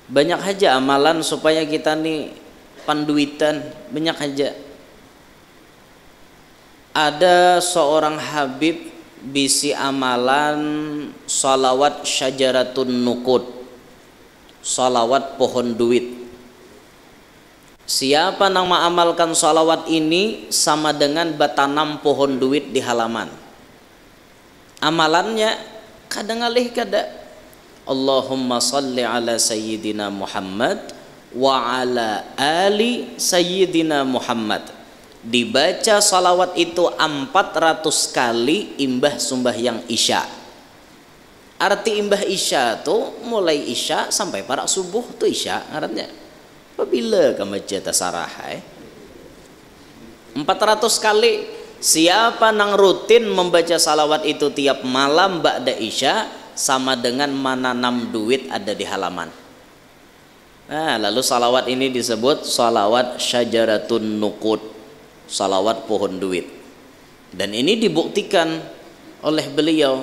Banyak aja amalan supaya kita nih panduitan, banyak aja. Ada seorang habib bisi amalan salawat syajaratun nukud, salawat pohon duit. Siapa yang mengamalkan salawat ini sama dengan batanam pohon duit di halaman. Amalannya kadang alih kada Allahumma salli ala sayyidina Muhammad wa ala ali sayyidina Muhammad. Dibaca salawat itu 400 kali imbah sembahyang isya. Arti imbah isya tuh mulai isya sampai para subuh tuh isya artinya. Apabila kamu baca tasarah 400 kali. Siapa nang rutin membaca salawat itu tiap malam ba'da isya sama dengan menanam duit ada di halaman. Nah, lalu salawat ini disebut salawat syajaratun nukud, salawat pohon duit. Dan ini dibuktikan oleh beliau.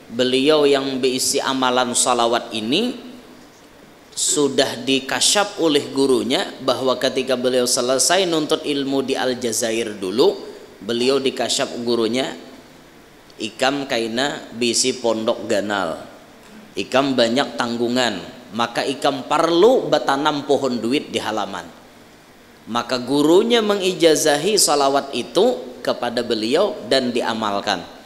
Beliau yang berisi amalan salawat ini sudah dikasyaf oleh gurunya bahwa ketika beliau selesai nuntut ilmu di Aljazair dulu, beliau dikasyaf gurunya, ikam kaina bisi pondok ganal, ikam banyak tanggungan, maka ikam perlu batanam pohon duit di halaman. Maka gurunya mengijazahi salawat itu kepada beliau dan diamalkan.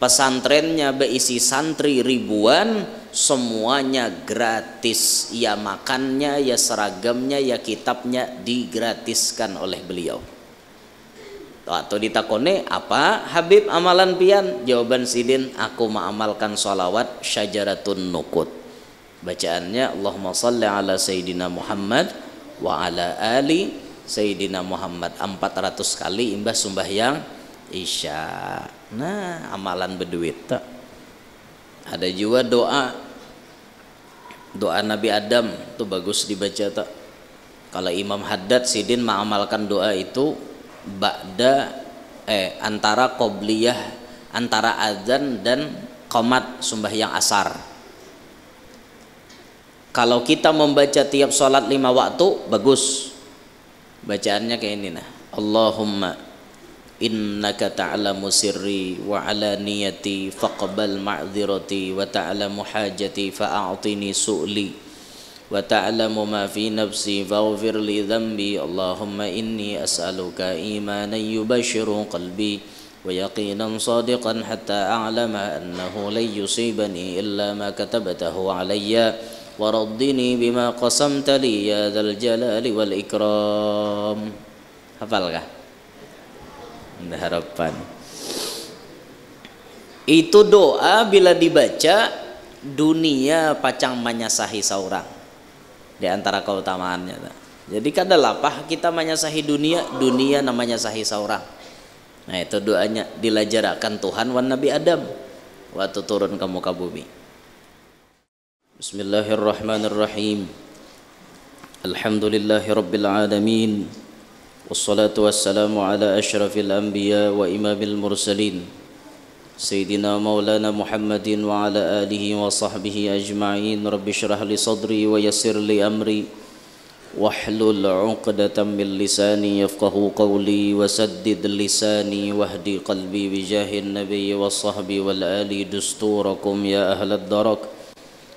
Pesantrennya berisi santri ribuan, semuanya gratis, ya makannya, ya seragamnya, ya kitabnya digratiskan oleh beliau. Atau ditakone apa Habib amalan pian? Jawaban sidin, aku mengamalkan salawat syajaratun nukud. Bacaannya Allahumma salli ala sayyidina Muhammad wa ala ali sayyidina Muhammad 400 kali imbah sembahyang isya. Nah, amalan berduit tak. Ada juga doa Nabi Adam tuh bagus dibaca tak. Kalau Imam Haddad sidin mengamalkan doa itu ba'da antara qobliyah, antara azan dan qomat sembahyang asar. Kalau kita membaca tiap sholat 5 waktu bagus. Bacaannya kayak ini nah. Allahumma innaka ta'lamu sirri wa alaniyati faqbal ma'dzirati wa ta'lamu hajati fa'a'tini su'li wa ta'lamu ma fi nafsi faghfir li dhanbi. Allahumma inni as'aluka imanan yubashiru qalbi wa yaqinan sadiqan hatta a'lama annahu lan yusibani illa ma katabtahu alayya wa raddini bima qasamta li ya dzal jalali wal ikram. Hafalkah? Harapan itu doa bila dibaca dunia pacang menyasahi seorang, di antara keutamaannya. Jadi kada lapah kita menyasahi dunia, dunia namanya sahi seorang. Nah itu doanya dilajarakan Tuhan wan Nabi Adam waktu turun ke muka bumi. Bismillahirrahmanirrahim. Alhamdulillahirabbil alamin. Wassalatu wassalamu ala asyrafil anbiya wa imamil mursalin Sayyidina maulana Muhammadin wa ala alihi wa sahbihi ajma'in. Rabbi syrah li sadri wa yassir li amri wahlul 'uqdatam min lisani yafqahu qawli wa saddid lisani wahdi qalbi bi jahin nabiyyi was sahbi wal ali dusturakum ya ahlad darak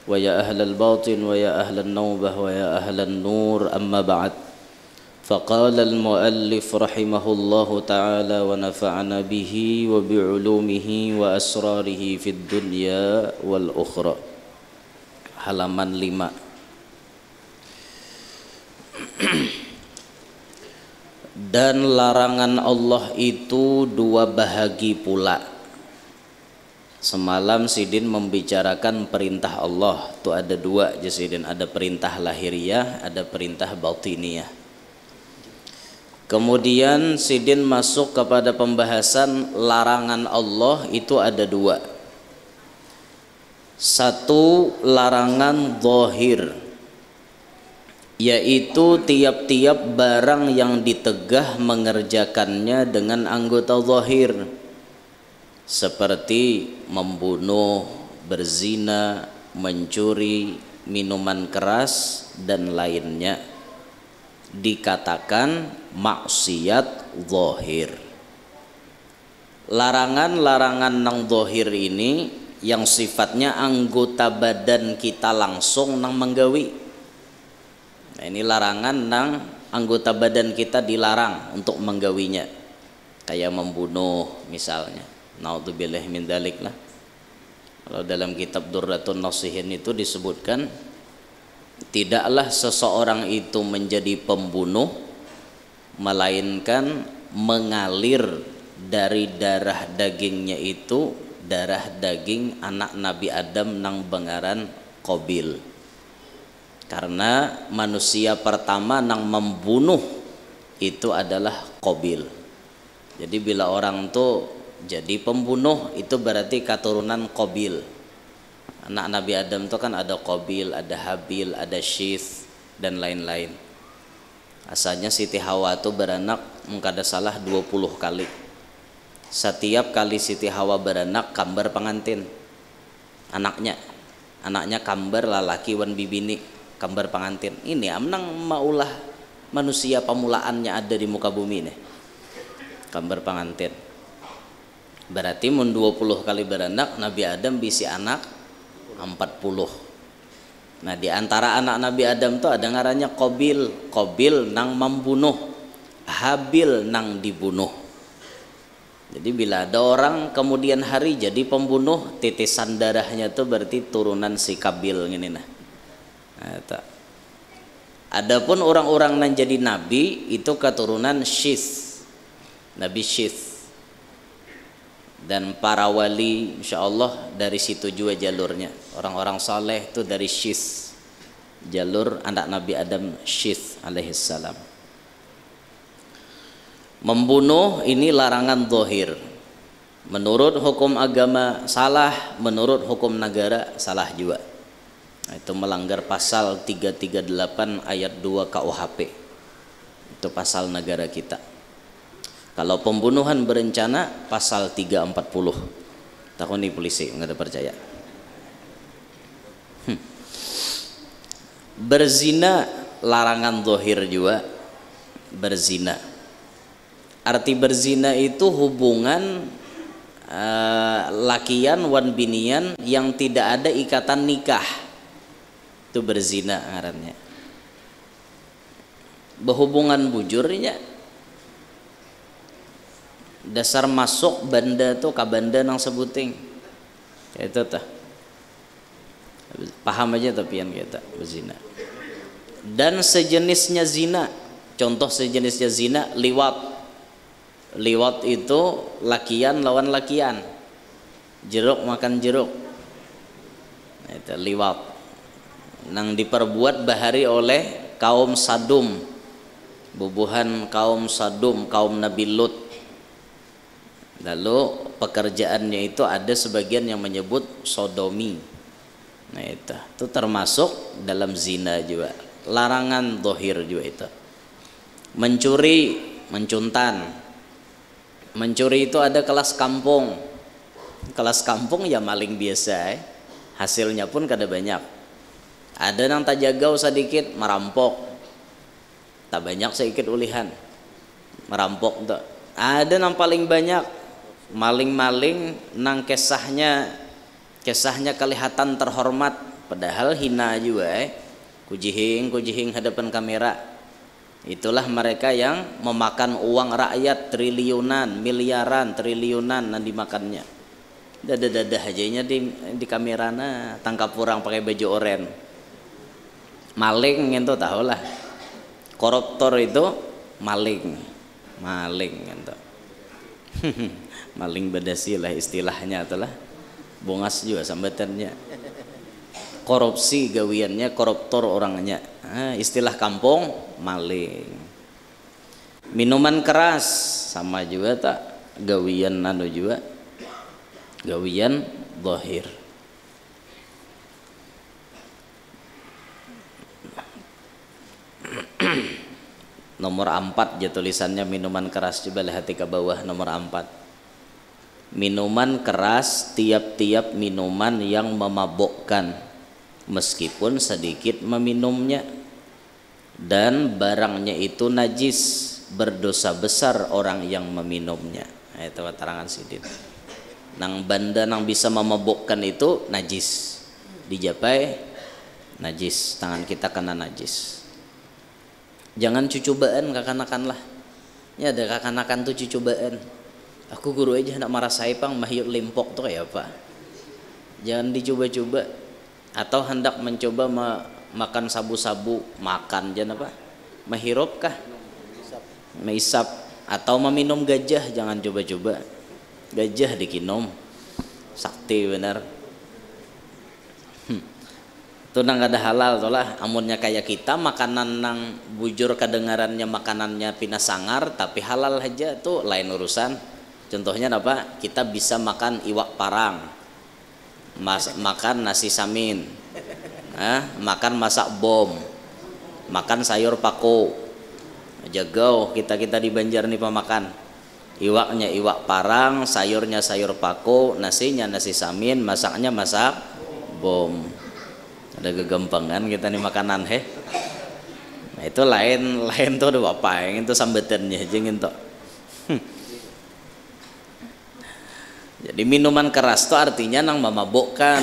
wa ya ahlal batin wa ya ahlan nawbah wa ya ahlan nur. Amma ba'd. فقال المؤلف رحمه الله تعالى ونفعنا به وبعلومه وأسراره في الدنيا والأخرى. Halaman 5. Dan larangan Allah itu 2 bahagi pula. Semalam sidin membicarakan perintah Allah itu ada 2 aja sidin, ada perintah lahiriah, ada perintah batiniyah. Kemudian sidin masuk kepada pembahasan larangan Allah itu ada 2. Satu larangan zahir, yaitu tiap-tiap barang yang ditegah mengerjakannya dengan anggota zahir, seperti membunuh, berzina, mencuri, minuman keras dan lainnya dikatakan maksiat zahir. Larangan-larangan nang zahir ini yang sifatnya anggota badan kita langsung nang menggawi. Nah, ini larangan nang anggota badan kita dilarang untuk menggawinya, kayak membunuh misalnya. Naudzubillah min dzalik lah. Kalau dalam kitab Durratun Nasihin itu disebutkan, tidaklah seseorang itu menjadi pembunuh melainkan mengalir dari darah dagingnya itu darah daging anak Nabi Adam nang bengaran Qabil. Karena manusia pertama nang membunuh itu adalah Qabil. Jadi bila orang tuh jadi pembunuh itu berarti keturunan Qabil. Anak Nabi Adam itu kan ada Qabil, ada Habil, ada Syith dan lain-lain. Asalnya Siti Hawa itu beranak mengkada salah 20 kali. Setiap kali Siti Hawa beranak kambar pengantin anaknya kambar lalaki wan bibini kambar pengantin. Ini amnang maulah manusia pemulaannya ada di muka bumi nih, kambar pengantin. Berarti mun 20 kali beranak Nabi Adam bisi anak 40. Nah di antara anak Nabi Adam tuh ada ngarannya Qabil nang membunuh, Habil nang dibunuh. Jadi bila ada orang kemudian hari jadi pembunuh, titisan darahnya itu berarti turunan si Qabil gini nah. Adapun orang-orang yang jadi nabi itu keturunan Syith, Nabi Syith. Dan para wali insyaallah dari situ juga jalurnya. Orang-orang saleh itu dari Syith, jalur anak Nabi Adam Syith alaihissalam. Membunuh ini larangan zahir. Menurut hukum agama salah, menurut hukum negara salah juga. Nah, itu melanggar pasal 338 ayat 2 KUHP. Itu pasal negara kita. Kalau pembunuhan berencana pasal 340. Takoni polisi nggak ada percaya. Berzina larangan zahir juga. Berzina. Arti berzina itu hubungan lakian wan binian yang tidak ada ikatan nikah. Itu berzina ngarannya. Berhubungan bujurnya. Dasar masuk banda tuh ka banda nang sebuting. Itu tah. Paham aja tapi yang kita berzina. Dan sejenisnya zina. Contoh sejenisnya zina liwat. Liwat itu lakian lawan lakian, jeruk makan jeruk. Nah, itu liwat nang diperbuat bahari oleh kaum Sadum, bubuhan kaum Sadum, kaum Nabi Lut. Lalu pekerjaannya itu ada sebagian yang menyebut sodomi. Nah itu termasuk dalam zina juga. Larangan zahir juga itu. Mencuri, mencuntan. Mencuri itu ada kelas kampung. Kelas kampung ya maling biasa, hasilnya pun kada banyak. Ada nang tak jagau sedikit merampok, tak banyak sedikit ulihan merampok tuh. Ada nang paling banyak maling-maling nang kesahnya kelihatan terhormat padahal hina juga kujihing hadapan kamera. Itulah mereka yang memakan uang rakyat triliunan, miliaran, triliunan dan dimakannya. Dadah hajanya di kamerana tangkap orang pakai baju oren. Maling itu tahu lah. Koruptor itu maling gitu. Maling badasi lah istilahnya itulah. Bongas juga sambatannya. Korupsi gawiannya, koruptor orangnya. Istilah kampung maling. Minuman keras sama juga tak gawian juga. Gawian zahir. Nomor 4 ya tulisannya minuman keras, coba lihat ke bawah nomor 4. Minuman keras tiap-tiap minuman yang memabukkan meskipun sedikit meminumnya, dan barangnya itu najis, berdosa besar orang yang meminumnya. Nah, itu keterangan sidin. Nang benda nang bisa memabukkan itu najis, dijapai najis, tangan kita kena najis. Jangan cucubaan kakanakan lah. Ya ada kakanakan tuh cucubaan. Aku guru aja nak marah saipang mahyut limpok tuh kayak apa? Jangan dicoba-coba. Atau hendak mencoba makan sabu-sabu, makan jangan apa? Mahirop kah? Meisap. Atau meminum gajah, jangan coba-coba. Gajah dikinom, sakti benar. Itu nang ada halal tuh lah. Amunnya kayak kita makanan nang bujur kedengarannya makanannya pinasangar tapi halal aja tuh lain urusan. Contohnya apa? Kita bisa makan iwak parang, makan nasi samin, makan masak bom, makan sayur pako. Jagau kita di Banjar nih pemakan. Iwaknya iwak parang, sayurnya sayur pako, nasinya nasi samin, masaknya masak bom. Ada kegampangan kita nih makanan Nah itu lain tuh ada apa yang itu sambetannya aja gitu. Jadi minuman keras tuh artinya nang memabukkan.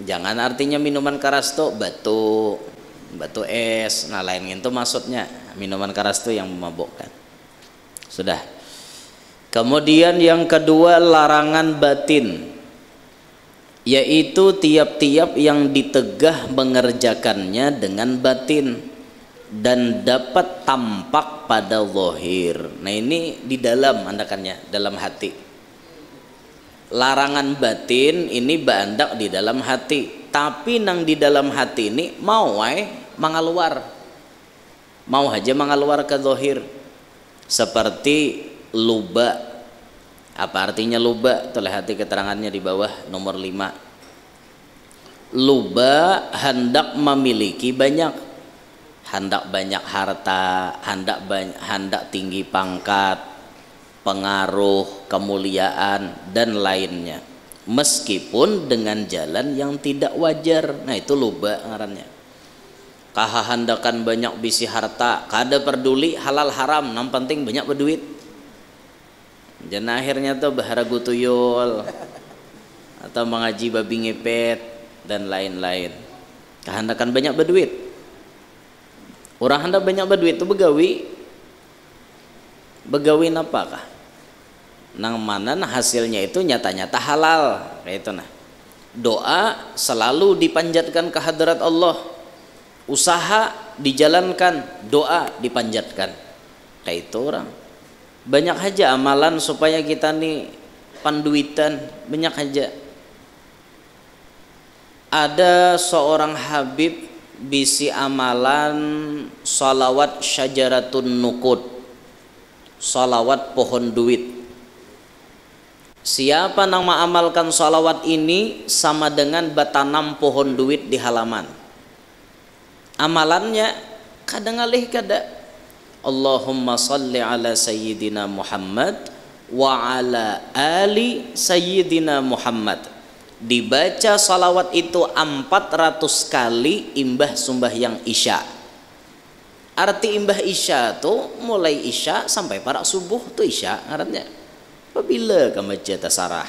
Jangan artinya minuman keras tuh batu es. Nah lain itu maksudnya minuman keras tuh yang memabukkan. Sudah. Kemudian yang kedua larangan batin, yaitu tiap-tiap yang ditegah mengerjakannya dengan batin dan dapat tampak pada zahir. Nah ini di dalam andakannya, dalam hati. Larangan batin ini bandak di dalam hati, tapi nang di dalam hati ini mau mengaluar, mau aja mengaluar ke zahir. Seperti luba. Apa artinya luba? Terlihat keterangannya di bawah nomor 5. Luba hendak memiliki banyak, hendak banyak harta, hendak tinggi pangkat, pengaruh, kemuliaan dan lainnya, meskipun dengan jalan yang tidak wajar. Nah itu luba ngarannya. Kaha hendakan banyak bisi harta, kada peduli halal haram, yang penting banyak berduit. Dan akhirnya tuh baharagu tuyul atau mengaji babi ngepet dan lain-lain. Kehendakan banyak berduit. Orang hendak banyak berduit itu begawi apakah? Nang mana hasilnya itu nyata-nyata halal kayak itu nah. Doa selalu dipanjatkan ke hadrat Allah. Usaha dijalankan, doa dipanjatkan. Kayak itu orang. Banyak aja amalan supaya kita nih panduitan, banyak aja. Ada seorang habib bisi amalan salawat syajaratun nukud, salawat pohon duit. Siapa yang mengamalkan salawat ini sama dengan batanam pohon duit di halaman. Amalannya kadang alih kada. Allahumma salli ala sayyidina Muhammad wa ala ali sayyidina Muhammad. Dibaca salawat itu 400 kali imbah sembahyang isya. Arti imbah isya tuh mulai isya sampai para subuh tuh isya artinya. Apabila kamu baca tasarah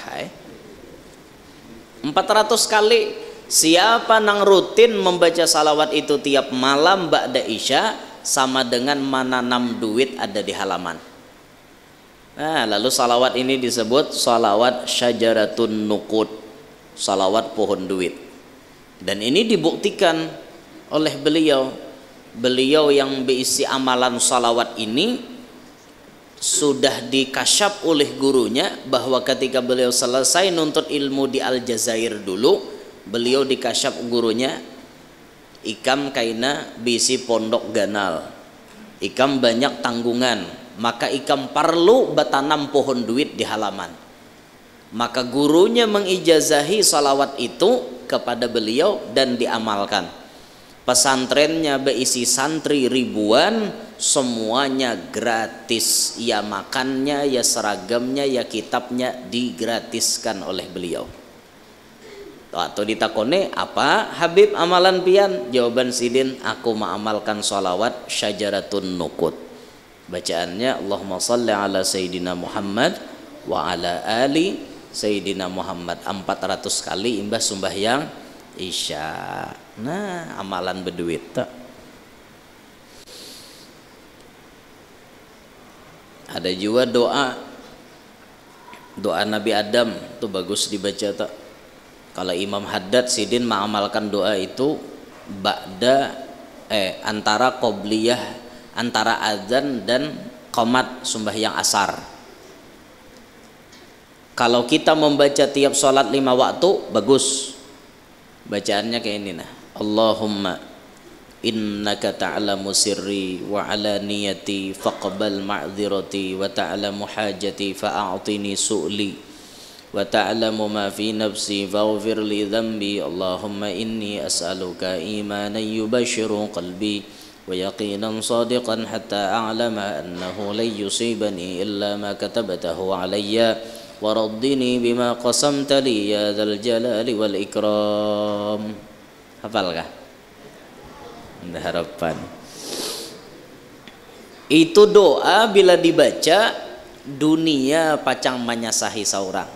400 kali. Siapa nang rutin membaca salawat itu tiap malam ba'da isya sama dengan menanam duit ada di halaman. Nah, lalu salawat ini disebut salawat syajaratun nuqud, salawat pohon duit. Dan ini dibuktikan oleh beliau yang berisi amalan salawat ini sudah dikasyaf oleh gurunya bahwa ketika beliau selesai nuntut ilmu di Aljazair dulu, beliau dikasyaf gurunya, ikam kaina bisi pondok ganal, ikam banyak tanggungan, maka ikam perlu batanam pohon duit di halaman. Maka gurunya mengijazahi salawat itu kepada beliau dan diamalkan. Pesantrennya berisi santri ribuan, semuanya gratis, ya makannya, ya seragamnya, ya kitabnya digratiskan oleh beliau. atau ditakone apa Habib amalan pian, jawaban sidin aku mengamalkan sholawat syajaratun nukut. Bacaannya Allahumma salli ala Sayyidina Muhammad wa ala ali Sayyidina Muhammad 400 kali imbas sembahyang isya. Nah amalan berduit tak. Ada juga doa Nabi Adam tuh bagus dibaca tak. Kalau Imam Haddad sidin mengamalkan doa itu antara qobliyah, antara azan dan qomat sembahyang asar. Kalau kita membaca tiap sholat 5 waktu bagus. Bacaannya kayak ini nah. Allahumma innaka ta'lamu sirri wa alaniyati faqbal ma'dzirati wa ta'lamu hajati fa'a'tini su'li wa ta'lamu ma fi nafsi faghfir li dhanbi. Allahumma inni as'aluka imanan yubashiru qalbi wa yaqinan sadiqan hatta a'lama annahu lan yusibani illa ma katabtahu alayya wa raddini bima qasamta li ya dzal jalali wal ikram. Hafalkah? Harapan itu doa bila dibaca dunia pacang menyasahi seorang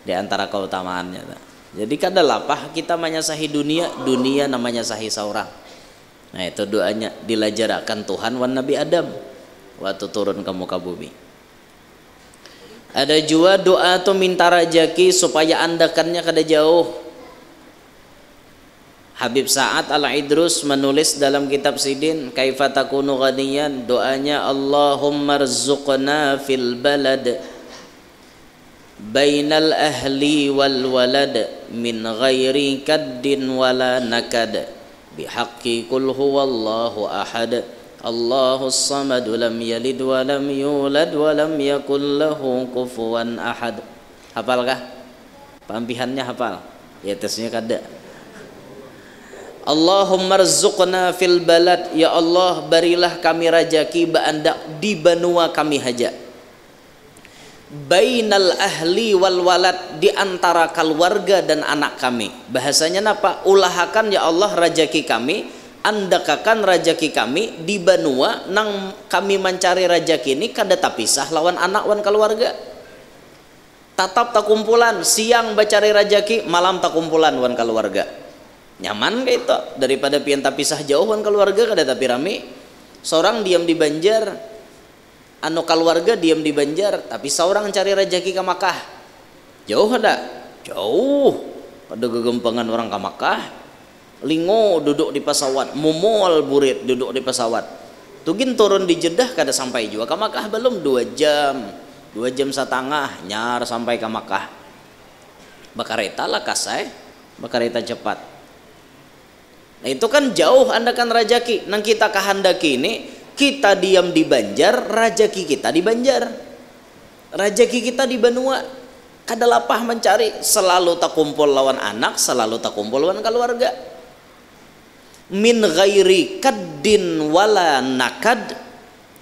di antara keutamaannya. Jadi kada lapah kita menyasahi dunia, dunia namanya sahi seorang. Nah itu doanya dilajarakan Tuhan wan Nabi Adam waktu turun ke muka bumi. Ada juga doa tuh minta rajaki supaya andakannya kada jauh. Habib Sa'ad Al-Idrus menulis dalam kitab sidin Kaifa takunu ghaniyan, doanya Allahumma rzuqna fil balad bainal ahli wal walad min ghairi kaddin wala nakad bihaqqi qul huwallahu ahad Allahus samad lam yalid wa lam yulad wa lam yakul lahu kufuwan ahad. Hafalkah? Pampihannya hafal? Ya tesnya kada. Allahumma rzuqna fil balad, ya Allah berilah kami rajaki ba'andak di benua kami haja. Bainal ahli wal walad, di antara keluarga dan anak kami. Bahasanya apa? Ulahakan ya Allah rajaki kami, andakakan rajaki kami di benua nang kami mencari rajaki ini kada tapisah lawan anak wan keluarga. Tatap tak kumpulan, siang bacari rajaki, malam tak kumpulan wan keluarga. Nyaman kayak itu daripada pian tapi pisah jauhan keluarga kada tapi rame. Seorang diam di Banjar, anu keluarga diam di Banjar, tapi seorang cari rezeki ke Makkah. Jauh ada? Jauh. Pada gegempangan orang ke Makkah. Lingo duduk di pesawat, mumul burit duduk di pesawat. Tugin turun di Jeddah kada sampai juga ke Makkah belum 2 jam. 2 jam setengah nyar sampai ke Makkah. Bakareta lah kasai, bakareta cepat. Nah itu kan jauh andakan rajaki. Nang kita kehendaki ini, kita diam di Banjar, rajaki kita di Banjar, rajaki kita di benua. Kada lapah mencari, selalu tak kumpul lawan anak, selalu tak kumpul lawan keluarga. Min ghairi kaddin wala nakad,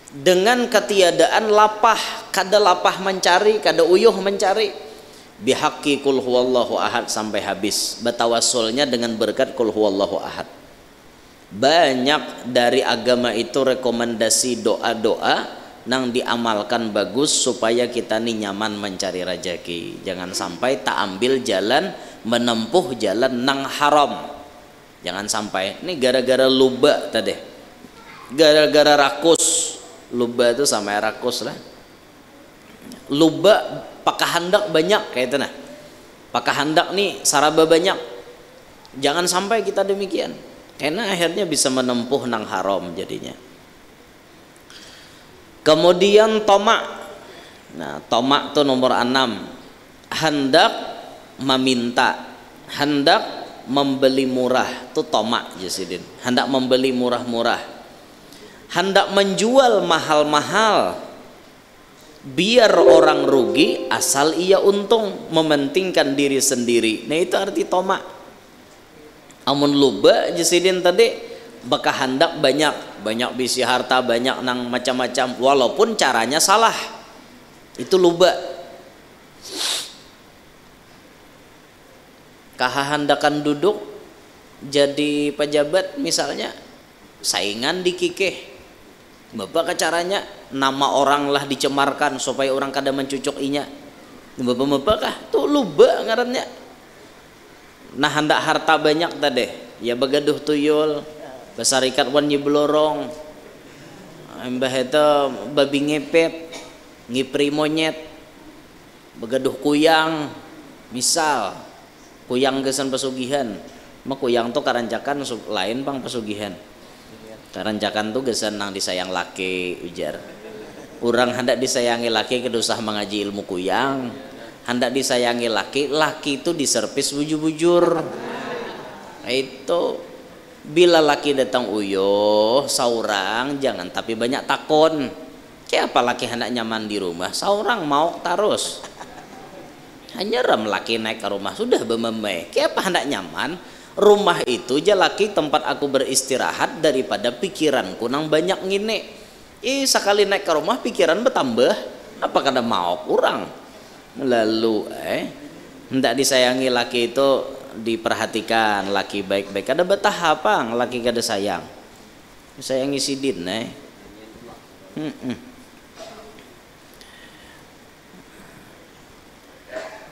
dengan ketiadaan lapah, kada lapah mencari, kada uyuh mencari. Bihaqqi qul huwallahu ahad sampai habis. Batawasulnya dengan berkat qul huwallahu ahad. Banyak dari agama itu rekomendasi doa-doa nang diamalkan bagus supaya kita nih nyaman mencari rezeki. Jangan sampai tak ambil jalan menempuh jalan nang haram. Jangan sampai ini gara-gara luba tadi, gara-gara rakus. Luba itu sama rakus lah. Luba pakahandak banyak kayak itu nah. Pakahandak nih saraba banyak. Jangan sampai kita demikian. Karena akhirnya bisa menempuh nang haram jadinya. Kemudian tomak. Nah, tomak tuh nomor 6. Hendak meminta, hendak membeli murah tuh tomak jasidin. Hendak membeli murah-murah. Hendak menjual mahal-mahal biar orang rugi asal ia untung, mementingkan diri sendiri. Nah itu arti tomak. Amun luba jasidin tadi baka hendak banyak bisi harta, banyak nang macam-macam walaupun caranya salah, itu luba. kahahandakan duduk jadi pejabat misalnya, saingan dikikeh, bapak caranya nama orang lah dicemarkan supaya orang kada mencucuk inya, bapak kah tuh luba ngarannya. Nah hendak harta banyak tadi ya begaduh tuyul besarikat wan nyebelorong, mbah itu babi ngepet ngipri monyet begaduh kuyang, misal kuyang gesan pesugihan, mah kuyang tuh karancakan lain bang pesugihan, karancakan tuh gesan nang disayang laki ujar, orang hendak disayangi laki kedusah mengaji ilmu kuyang, hendak disayangi laki itu diservis bujur-bujur. Itu bila laki datang uyuh saurang jangan tapi banyak takon, kayak apa laki hendak nyaman di rumah saurang mau tarus hanya rem laki naik ke rumah sudah bememe, kayak apa hendak nyaman rumah itu aja laki tempat aku beristirahat daripada pikiranku nang banyak ngine. Sekali naik ke rumah pikiran bertambah, apa kada mau kurang. Lalu hendak disayangi laki itu diperhatikan, laki baik-baik kada betah apa laki kada sayang, sayangi sidin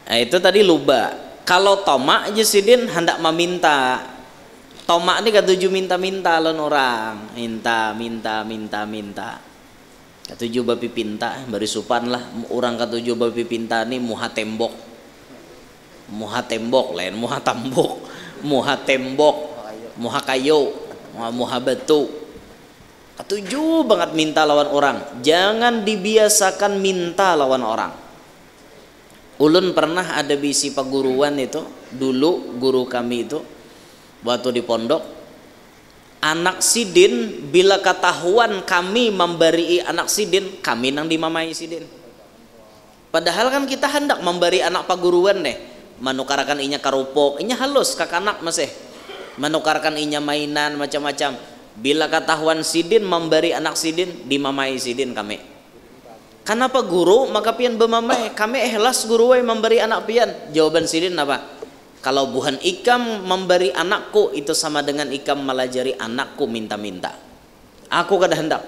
itu tadi luba. Kalau tomak aja sidin hendak meminta, tomak ini katuju minta-minta lawan orang, minta katuju babi pinta bari supan lah orang katuju babi pinta nih muha tembok lain muha tambok, muha tembok, muha kayu, muha batu, katuju banget minta lawan orang. Jangan dibiasakan minta lawan orang. Ulun pernah ada bisi paguruan itu dulu, guru kami itu waktu di pondok, anak sidin bila ketahuan kami memberi anak sidin, kami nang dimamai sidin. Padahal kan kita hendak memberi anak paguruan deh, menukarkan inya karupok, inya halus kakanak masih menukarkan inya mainan macam-macam. Bila ketahuan sidin memberi anak sidin, dimamai sidin kami. Kenapa guru maka pian bemamai, kami ikhlas guru memberi anak pian. Jawaban sidin apa? Kalau buhan ikam memberi anakku itu sama dengan ikam melajari anakku minta-minta. Aku kada hendak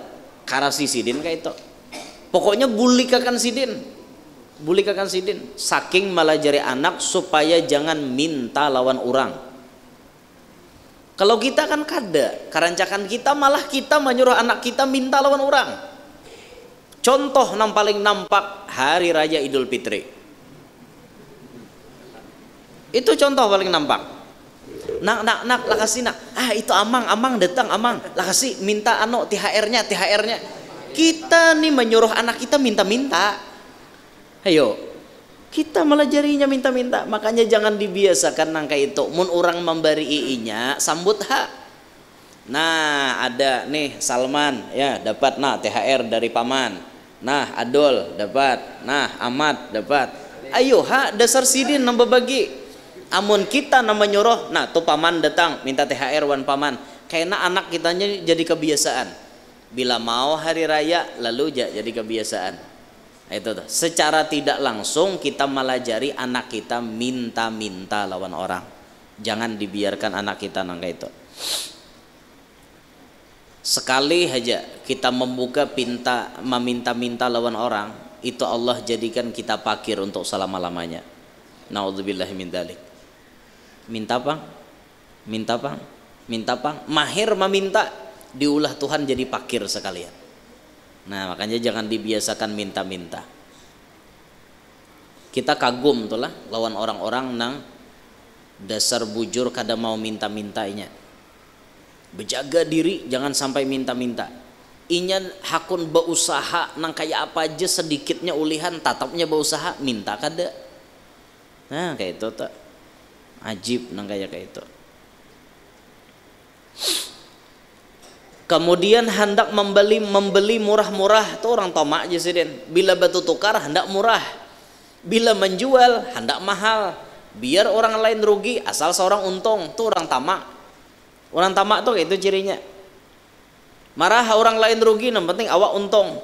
karasi sidin kayak itu. Pokoknya bulikakan sidin, saking melajari anak supaya jangan minta lawan orang. Kalau kita kan kada, karancakan kita malah kita menyuruh anak kita minta lawan orang. Contoh yang paling nampak hari raya Idul Fitri. Itu contoh paling nampak. Nak lakasi nak. Itu amang datang amang. Lakasi minta THR-nya. Kita nih menyuruh anak kita minta-minta. Ayo. Kita melajarinya minta-minta. Makanya jangan dibiasakan nang kayak itu. Mun orang memberi iinya sambut hak. Nah, ada nih Salman ya dapat THR dari paman. Nah, Adol dapat. Nah, Ahmad dapat. Ayo dasar sidin nambah bagi. Amun kita nama nyuruh, nah tuh paman datang minta THR wan paman. Kayaknya anak kitanya jadi kebiasaan. Bila mau hari raya lalu jadi kebiasaan. Itu tuh. Secara tidak langsung kita melajari anak kita minta-minta lawan orang. Jangan dibiarkan anak kita nangka itu. Sekali aja kita membuka meminta-minta lawan orang, itu Allah jadikan kita pakir untuk selama-lamanya. Naudzubillahi min dzalik. Minta pang, mahir meminta, diulah Tuhan jadi pakir sekalian. Nah, makanya jangan dibiasakan minta-minta. Kita kagum tuh lah lawan orang-orang nang dasar bujur kada mau minta-mintainya. Berjaga diri jangan sampai minta-minta. Inya hakun berusaha nang kayak apa aja sedikitnya ulihan tatapnya berusaha minta kada. Nah kayak itu tak ajib nang kayak itu. Kemudian hendak membeli murah-murah tuh orang tomak aja sih den. Bila batu tukar hendak murah, bila menjual hendak mahal. Biar orang lain rugi asal seorang untung tuh orang tamak. Orang tamak tuh kayak itu cirinya. Marah orang lain rugi, yang penting awak untung.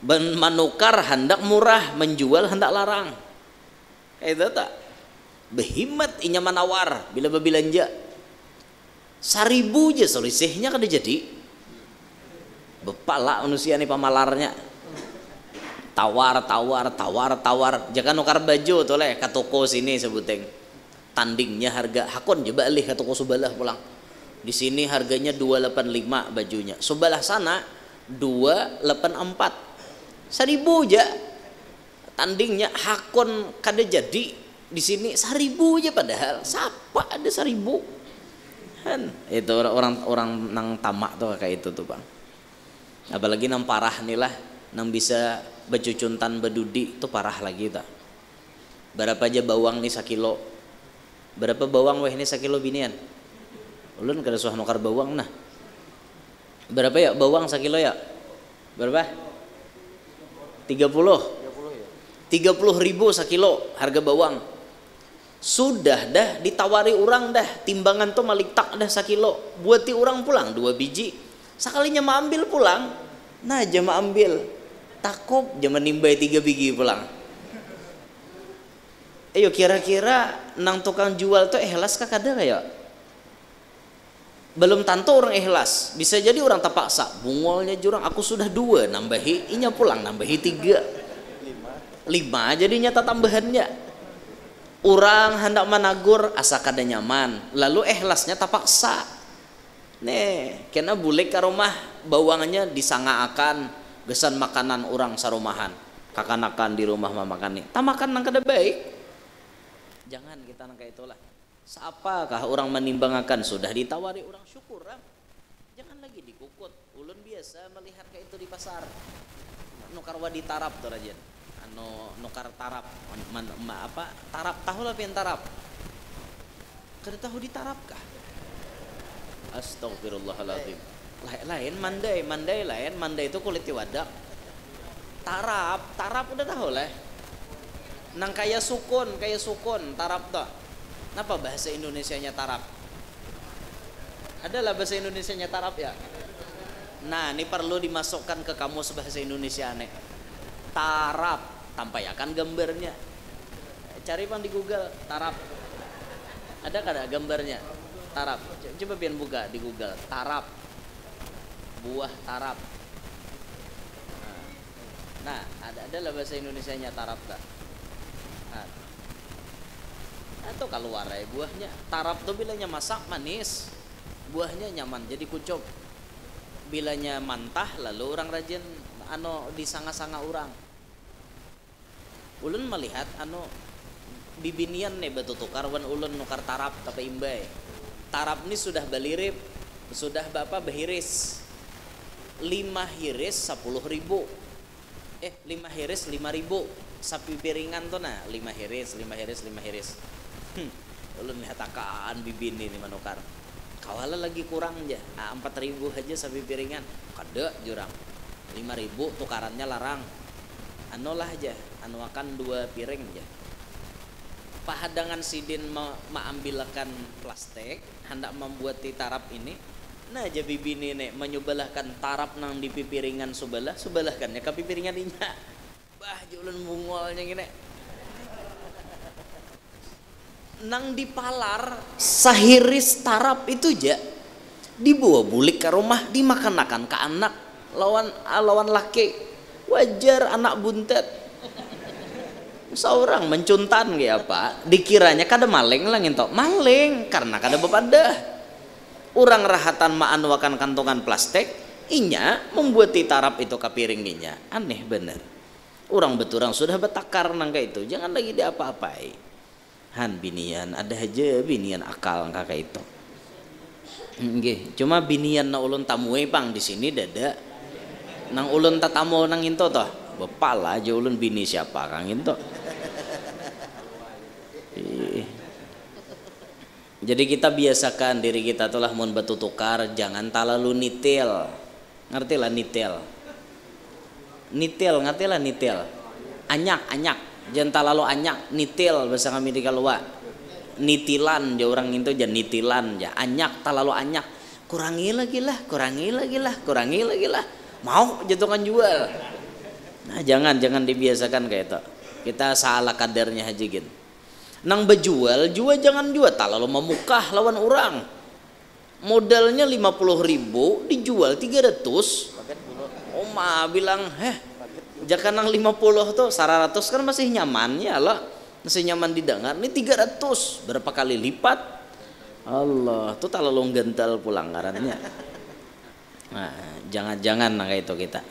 Menukar hendak murah, menjual hendak larang. Kayak itu tak. behimat inya manawar bila berbelanja 1.000 aja selisihnya kada jadi bepala manusia nih pamalarnya tawar jangan nukar baju tuh leh ke toko sini sebuteng tandingnya harga hakon coba alih ke toko sebelah pulang di sini harganya 285 bajunya sebelah sana 284 1.000 aja tandingnya hakon kada jadi di sini 1.000 aja padahal siapa ada 1.000 kan itu orang nang tamak tuh kayak itu tuh bang apalagi nang parah nih lah nang bisa becucuntan bedudi itu parah lagi tak berapa aja bawang nih 1 kilo berapa bawang weh ini 1 kilo binian ulun kada suah nukar bawang nah berapa ya bawang 1 kilo ya berapa 30 ribu 1 kilo harga bawang sudah dah ditawari orang dah timbangan tuh malik tak dah 1 kilo buati orang pulang 2 biji sekalinya mau ambil pulang nah aja mau ambil takut jangan nimbai 3 biji pulang ayo kira-kira nang tukang jual tuh ikhlas kah kada kayak belum tentu orang ikhlas bisa jadi orang terpaksa bungolnya jurang aku sudah 2 nambahi inya pulang nambahi 3 5 jadinya tambahannya orang hendak menagur asa kada nyaman lalu ikhlasnya terpaksa nih kena bulik ke rumah bawangannya disangaakan gesan makanan orang sarumahan kakanakan di rumah mamakan nih tamakan nang kada baik jangan kita nang kayak itulah siapakah orang menimbangakan sudah ditawari orang syukur jangan lagi dikukut ulun biasa melihat kayak itu di pasar nukar wadi tarap tuh rajen nukar tarap tarap tahu lah pian tarap kada tahu di tarap kah astagfirullahaladzim lain mandai lain mandai itu kulit wadak tarap udah tahu lah nang kayak sukun tarap tuh kenapa bahasa Indonesianya tarap adalah bahasa Indonesianya tarap ya nah ini perlu dimasukkan ke kamus bahasa Indonesia nih tarap tampayakan gambarnya cari bang di Google tarap ada kada gambarnya tarap coba pian buka di Google tarap buah tarap nah adalah bahasa Indonesianya tarap tak atau keluar ya buahnya tarap tuh bilanya masak manis buahnya nyaman jadi kucup bilanya mantah lalu orang rajin disanga-sanga orang ulun melihat bibinian nih batu tukar wan ulun nukar tarap tapi imbai tarap ini sudah balirip sudah bapak behiris 5 hiris 10.000 5 hiris 5.000 sapi piringan tuh nah 5 hiris ulun lihat akaan bibini nih manukar kawala lagi kurang aja 4.000 aja sapi piringan kada jurang 5.000 tukarannya larang lah aja akan 2 piring aja pahadangan sidin ambilkan plastik hendak membuat di tarap ini nah aja bibini nih menyubelahkan tarap nang di pipiringan subelahkan ya ke pipiringan inya bah julun mungolnya gini nang dipalar sahiris tarap itu aja dibawa bulik ke rumah dimakan-makan ke anak lawan laki wajar anak buntet seorang mencuntan kayak apa dikiranya kada maling lah ngintok maling karena kada bepadah orang rahatan ma'anwakan kantongan plastik inya membuat tarap itu ke piringinya aneh bener orang beturang sudah betakar nang kayak itu jangan lagi diapa-apai binian ada aja binian akal kakak itu cuma binian na ulun tamuai pang di sini dada nang ulun tatamu nang into toh bepala aja ulun bini siapa kang into jadi kita biasakan diri kita tuh lah mun batu tukar jangan terlalu nitil ngerti lah nitil ngerti lah nitil anyak jangan terlalu anyak nitil bahasa kami di kalua nitilan dia orang itu jangan nitilan ya anyak terlalu anyak kurangi lagi lah mau jatuhkan jual nah jangan dibiasakan kayak itu kita salah kadarnya aja gitu Nang bejual jual jangan jual tak lalu memukah lawan orang, modalnya 50.000 dijual 300. Oma bilang jaka nang 50 tuh 100 kan masih nyaman ya lah, masih nyaman didengar. Ini 300 berapa kali lipat. Allah tuh tak lalu gental pulang ngarannya. Nah, jangan-jangan kayak itu kita.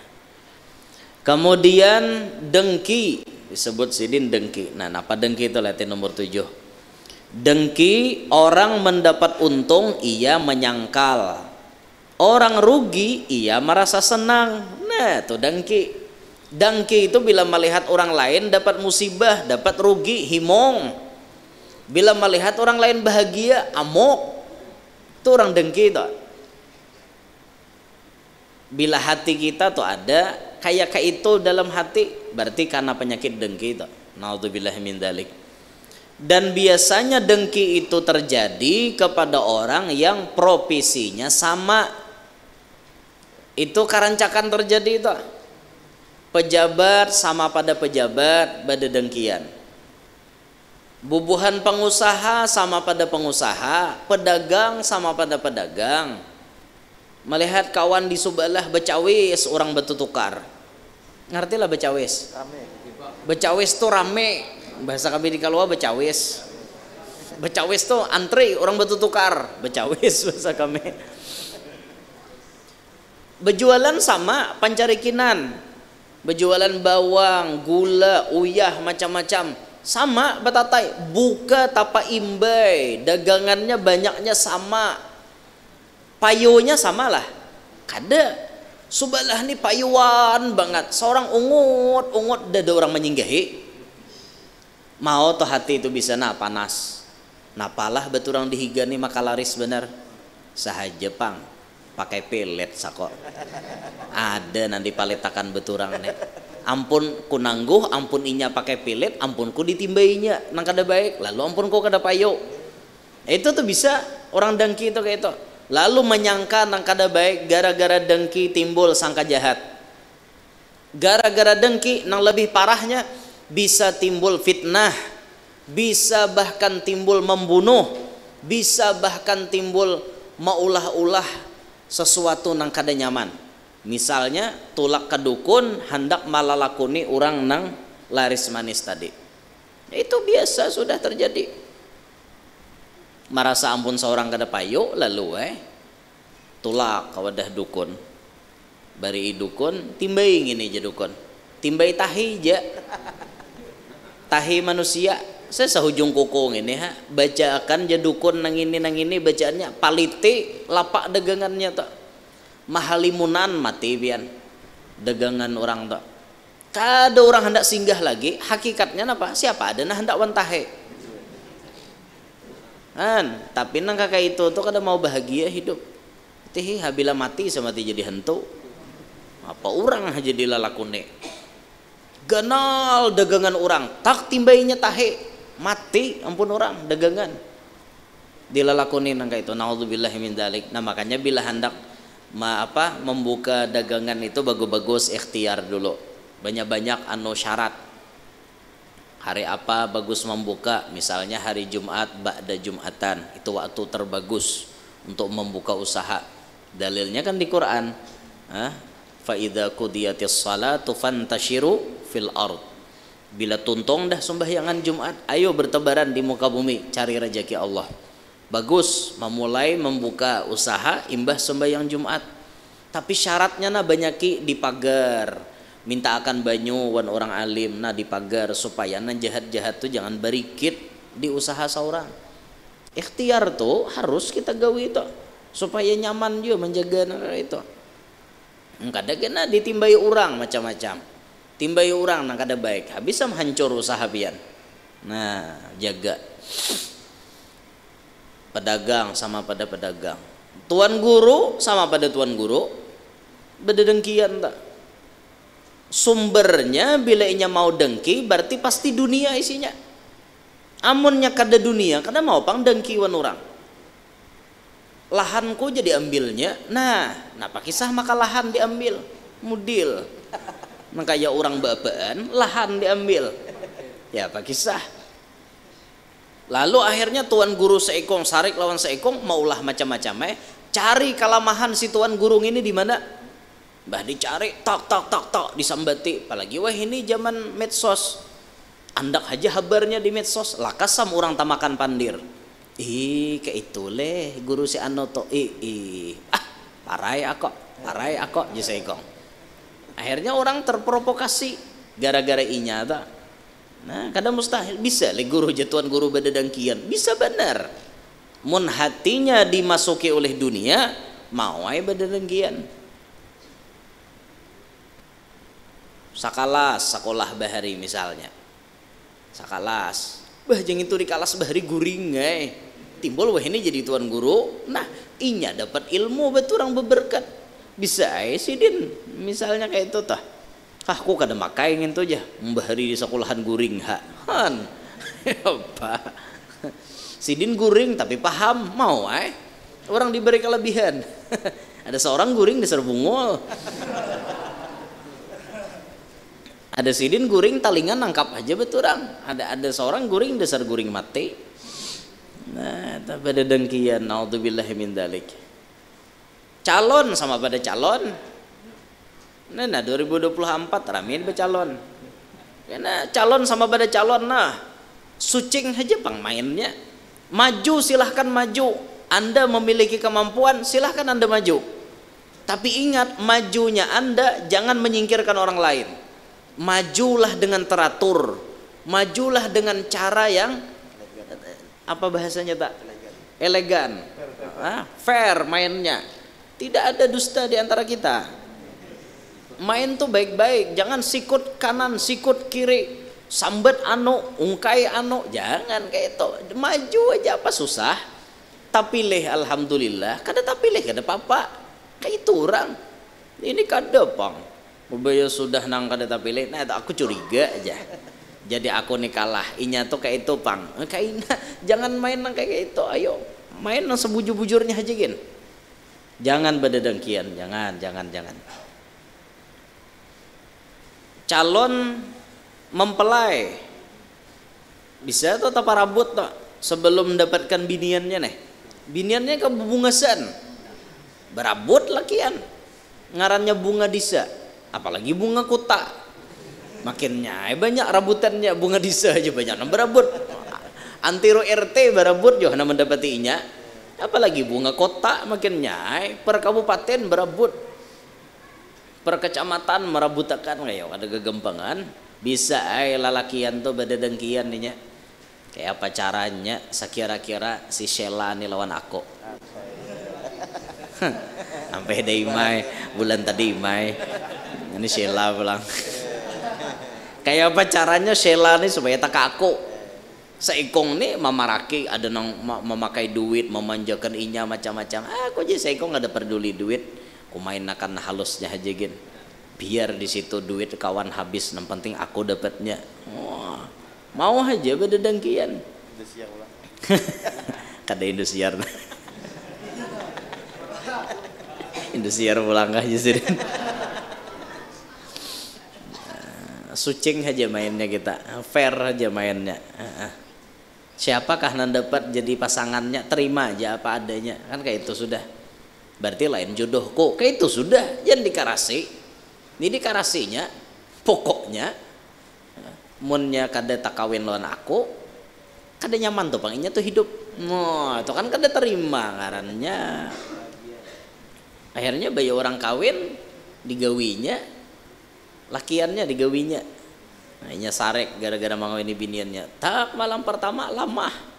Kemudian dengki disebut sidin dengki. Nah, apa dengki itu? Lihat nomor 7. Dengki orang mendapat untung ia menyangkal, orang rugi ia merasa senang. Nah, itu dengki. Dengki itu bila melihat orang lain dapat musibah, dapat rugi, himong. Bila melihat orang lain bahagia, amok. Itu orang dengki itu. Bila hati kita tuh ada kayak itu dalam hati, berarti karena penyakit dengki itu. Naudzubillahi min dzalik. Dan biasanya dengki itu terjadi kepada orang yang profesinya sama. Itu karancakan terjadi itu. Pejabat sama pada pejabat pada dengkian. Bubuhan pengusaha sama pada pengusaha, pedagang sama pada pedagang. Melihat kawan di sebelah becawis, orang bertukar. Ngerti lah becawis? Becawis tuh rame. Bahasa kami di Kalua becawis. Becawis tuh antri, orang bertukar. Becawis bahasa kami. Berjualan sama, pancarikinan. Berjualan bawang, gula, uyah, macam-macam. Sama batatai. Buka tapa imbai. Dagangannya banyaknya sama. Payonya samalah. Kada subalah nih payuan banget, seorang ungut dada orang menyinggahi. Mau toh hati itu bisa panas. Napalah beturang dihiga nih maka laris benar. Sahaja pang pakai pelet sako. Ada nanti paletakan beturang nih. Ampun ku nangguh, ampun inya pakai pelet, ampun ku ditimbainya nang kada baik, lalu ampun ku kada payo. Itu tuh bisa orang dengki itu kayak itu. Lalu menyangka nang kada baik, gara-gara dengki timbul sangka jahat. Gara-gara dengki nang lebih parahnya bisa timbul fitnah, bisa bahkan timbul membunuh, bisa bahkan timbul maulah-ulah sesuatu nang kada nyaman. Misalnya tulak ke dukun hendak malalakuni orang nang laris manis tadi. Itu biasa sudah terjadi. Merasa ampun seorang kada payo lalu tulak kawadah dukun. Bari dukun timbai ngini je dukun. Timbai tahi je. Tahi manusia. Saya sahujung kuku ngini bacakan je dukun nang ini bacaannya paliti lapak dagangannya tak. Mahalimunan mati pian. Dagangan orang tak. Kada orang hendak singgah lagi, hakikatnya apa? Siapa ada nah hendak wantahe. Tapi nang kakak itu tuh kada mau bahagia hidup. Tih habila mati sama ti jadi hantu. Apa orang aja dilalakune. Ganal dagangan orang, tak timbainya tahe mati ampun orang dagangan. Dilalakune nang itu. Naudzubillahi min dzalik. Nah makanya bila hendak membuka dagangan itu bagus-bagus ikhtiar dulu. Banyak-banyak syarat. Hari apa bagus membuka, misalnya hari Jumat ba'da Jumatan, itu waktu terbagus untuk membuka usaha. Dalilnya kan di Quran. Fa idza qudiyatis salatu fantashiru fil ard. Bila tuntong dah sembahyangan Jumat, ayo bertebaran di muka bumi cari rezeki Allah. Bagus memulai membuka usaha imbah sembahyang Jumat. Tapi syaratnya banyaki di pagar. Minta akan banyu wan orang alim di pagar supaya jahat-jahat tuh jangan barikit di usaha seorang. Ikhtiar tuh harus kita gawi itu supaya nyaman juga menjaga itu. Kada kena ditimbai orang macam-macam. Timbai orang nang kada baik, habis hancur usaha pian. Nah, jaga. Pedagang sama pada pedagang. Tuan guru sama pada tuan guru. Beda dengkian tak. Sumbernya bila inya mau dengki berarti pasti dunia isinya. Amunnya kada dunia kada mau pang dengki wan orang. Lahanku jadi ambilnya. Nah pakisah maka lahan diambil mudil. Makanya orang bapaan lahan diambil. Ya pakisah. Lalu akhirnya tuan guru seekong sarik lawan seekong maulah macam-macam cari kalamahan si tuan guru ini di mana. Bah dicari tok tok tok tok disambati, apalagi wah ini zaman medsos. Andak aja habarnya di medsos, lakasam orang tamakan pandir. Kayak itu leh guru si Anoto. Parai ako jisaikong. Akhirnya orang terprovokasi gara-gara inya ta. Nah, kadang mustahil bisa le guru jatuan guru badadangkian, bisa benar. Mun hatinya dimasuki oleh dunia, mau ai badadangkian. Sakalas sekolah bahari misalnya. Sakalas. Bah jeung itu di kalas bahari guring timbul wah ini jadi tuan guru. Nah, inya dapat ilmu beturang beberkat. Bisa sidin misalnya kayak itu tah. Aku kada makai ingin tuh aja membahari di sekolahan guring han. Apa? Sidin guring tapi paham mau orang diberi kelebihan. Ada seorang guring dasar bungul. Ada sidin guring talingan nangkap aja beturang. Ada seorang guring dasar guring mati. Nah, tak pada dengkian, naudzubillahi min dzalik. Calon sama pada calon. Nah 2024 ramin becalon. Karena calon sama pada calon sucing aja pang mainnya. Maju silahkan maju. Anda memiliki kemampuan silahkan Anda maju. Tapi ingat majunya Anda jangan menyingkirkan orang lain. Majulah dengan teratur. Majulah dengan cara yang apa bahasanya tak? Elegan. Fair mainnya. Tidak ada dusta di antara kita. Main tuh baik-baik, jangan sikut kanan, sikut kiri, sambat ungkai jangan kayak itu. Maju aja apa susah. Tapi leh alhamdulillah, kada tapi leh kada apa-apa. Kayak itu orang. Ini kada pang. Ubaya sudah nang kada tapi leh. Nah, aku curiga aja. Jadi aku nih kalah. Inya tuh kayak itu pang. Jangan main nang kayak itu. Ayo, main nang sebujur-bujurnya aja gin. Jangan badadangkian, jangan. Calon mempelai bisa tuh tapa rambut tuh sebelum mendapatkan biniannya biniannya kebungasan berabut lakian ngarannya bunga disa apalagi bunga kota makinnya banyak rambutannya bunga disa aja banyak berabut antiro RT berabut johana mendapatinya apalagi bunga kota makinnya per kabupaten berabut per kecamatan merabutakan kayak ada kegempangan bisa lalakian tuh badadangkian nih kayak apa caranya sekira-kira si Sheila nih lawan aku sampai dari Mai bulan tadi Mai ini Sheila pulang kayak apa caranya Sheila nih supaya tak aku seikong nih mamaraki ada nang memakai duit memanjakan inya macam-macam aku aja seikong ada peduli duit main akan halusnya aja gin biar di situ duit kawan habis yang penting aku dapatnya mau aja badadangkian kada Indosiar Indosiar pulang aja sih sucing aja mainnya kita fair aja mainnya siapakah yang dapat jadi pasangannya terima aja apa adanya kan kayak itu sudah berarti lain jodohku kayak itu sudah yang dikarasi ini dikarasinya pokoknya munnya kada tak kawin lawan aku kada nyaman tuh panginya tuh hidup itu kan kada terima ngarannya akhirnya bayi orang kawin digawinya lakiannya digawinya inya sarek gara-gara mangawini biniannya tak malam pertama lamah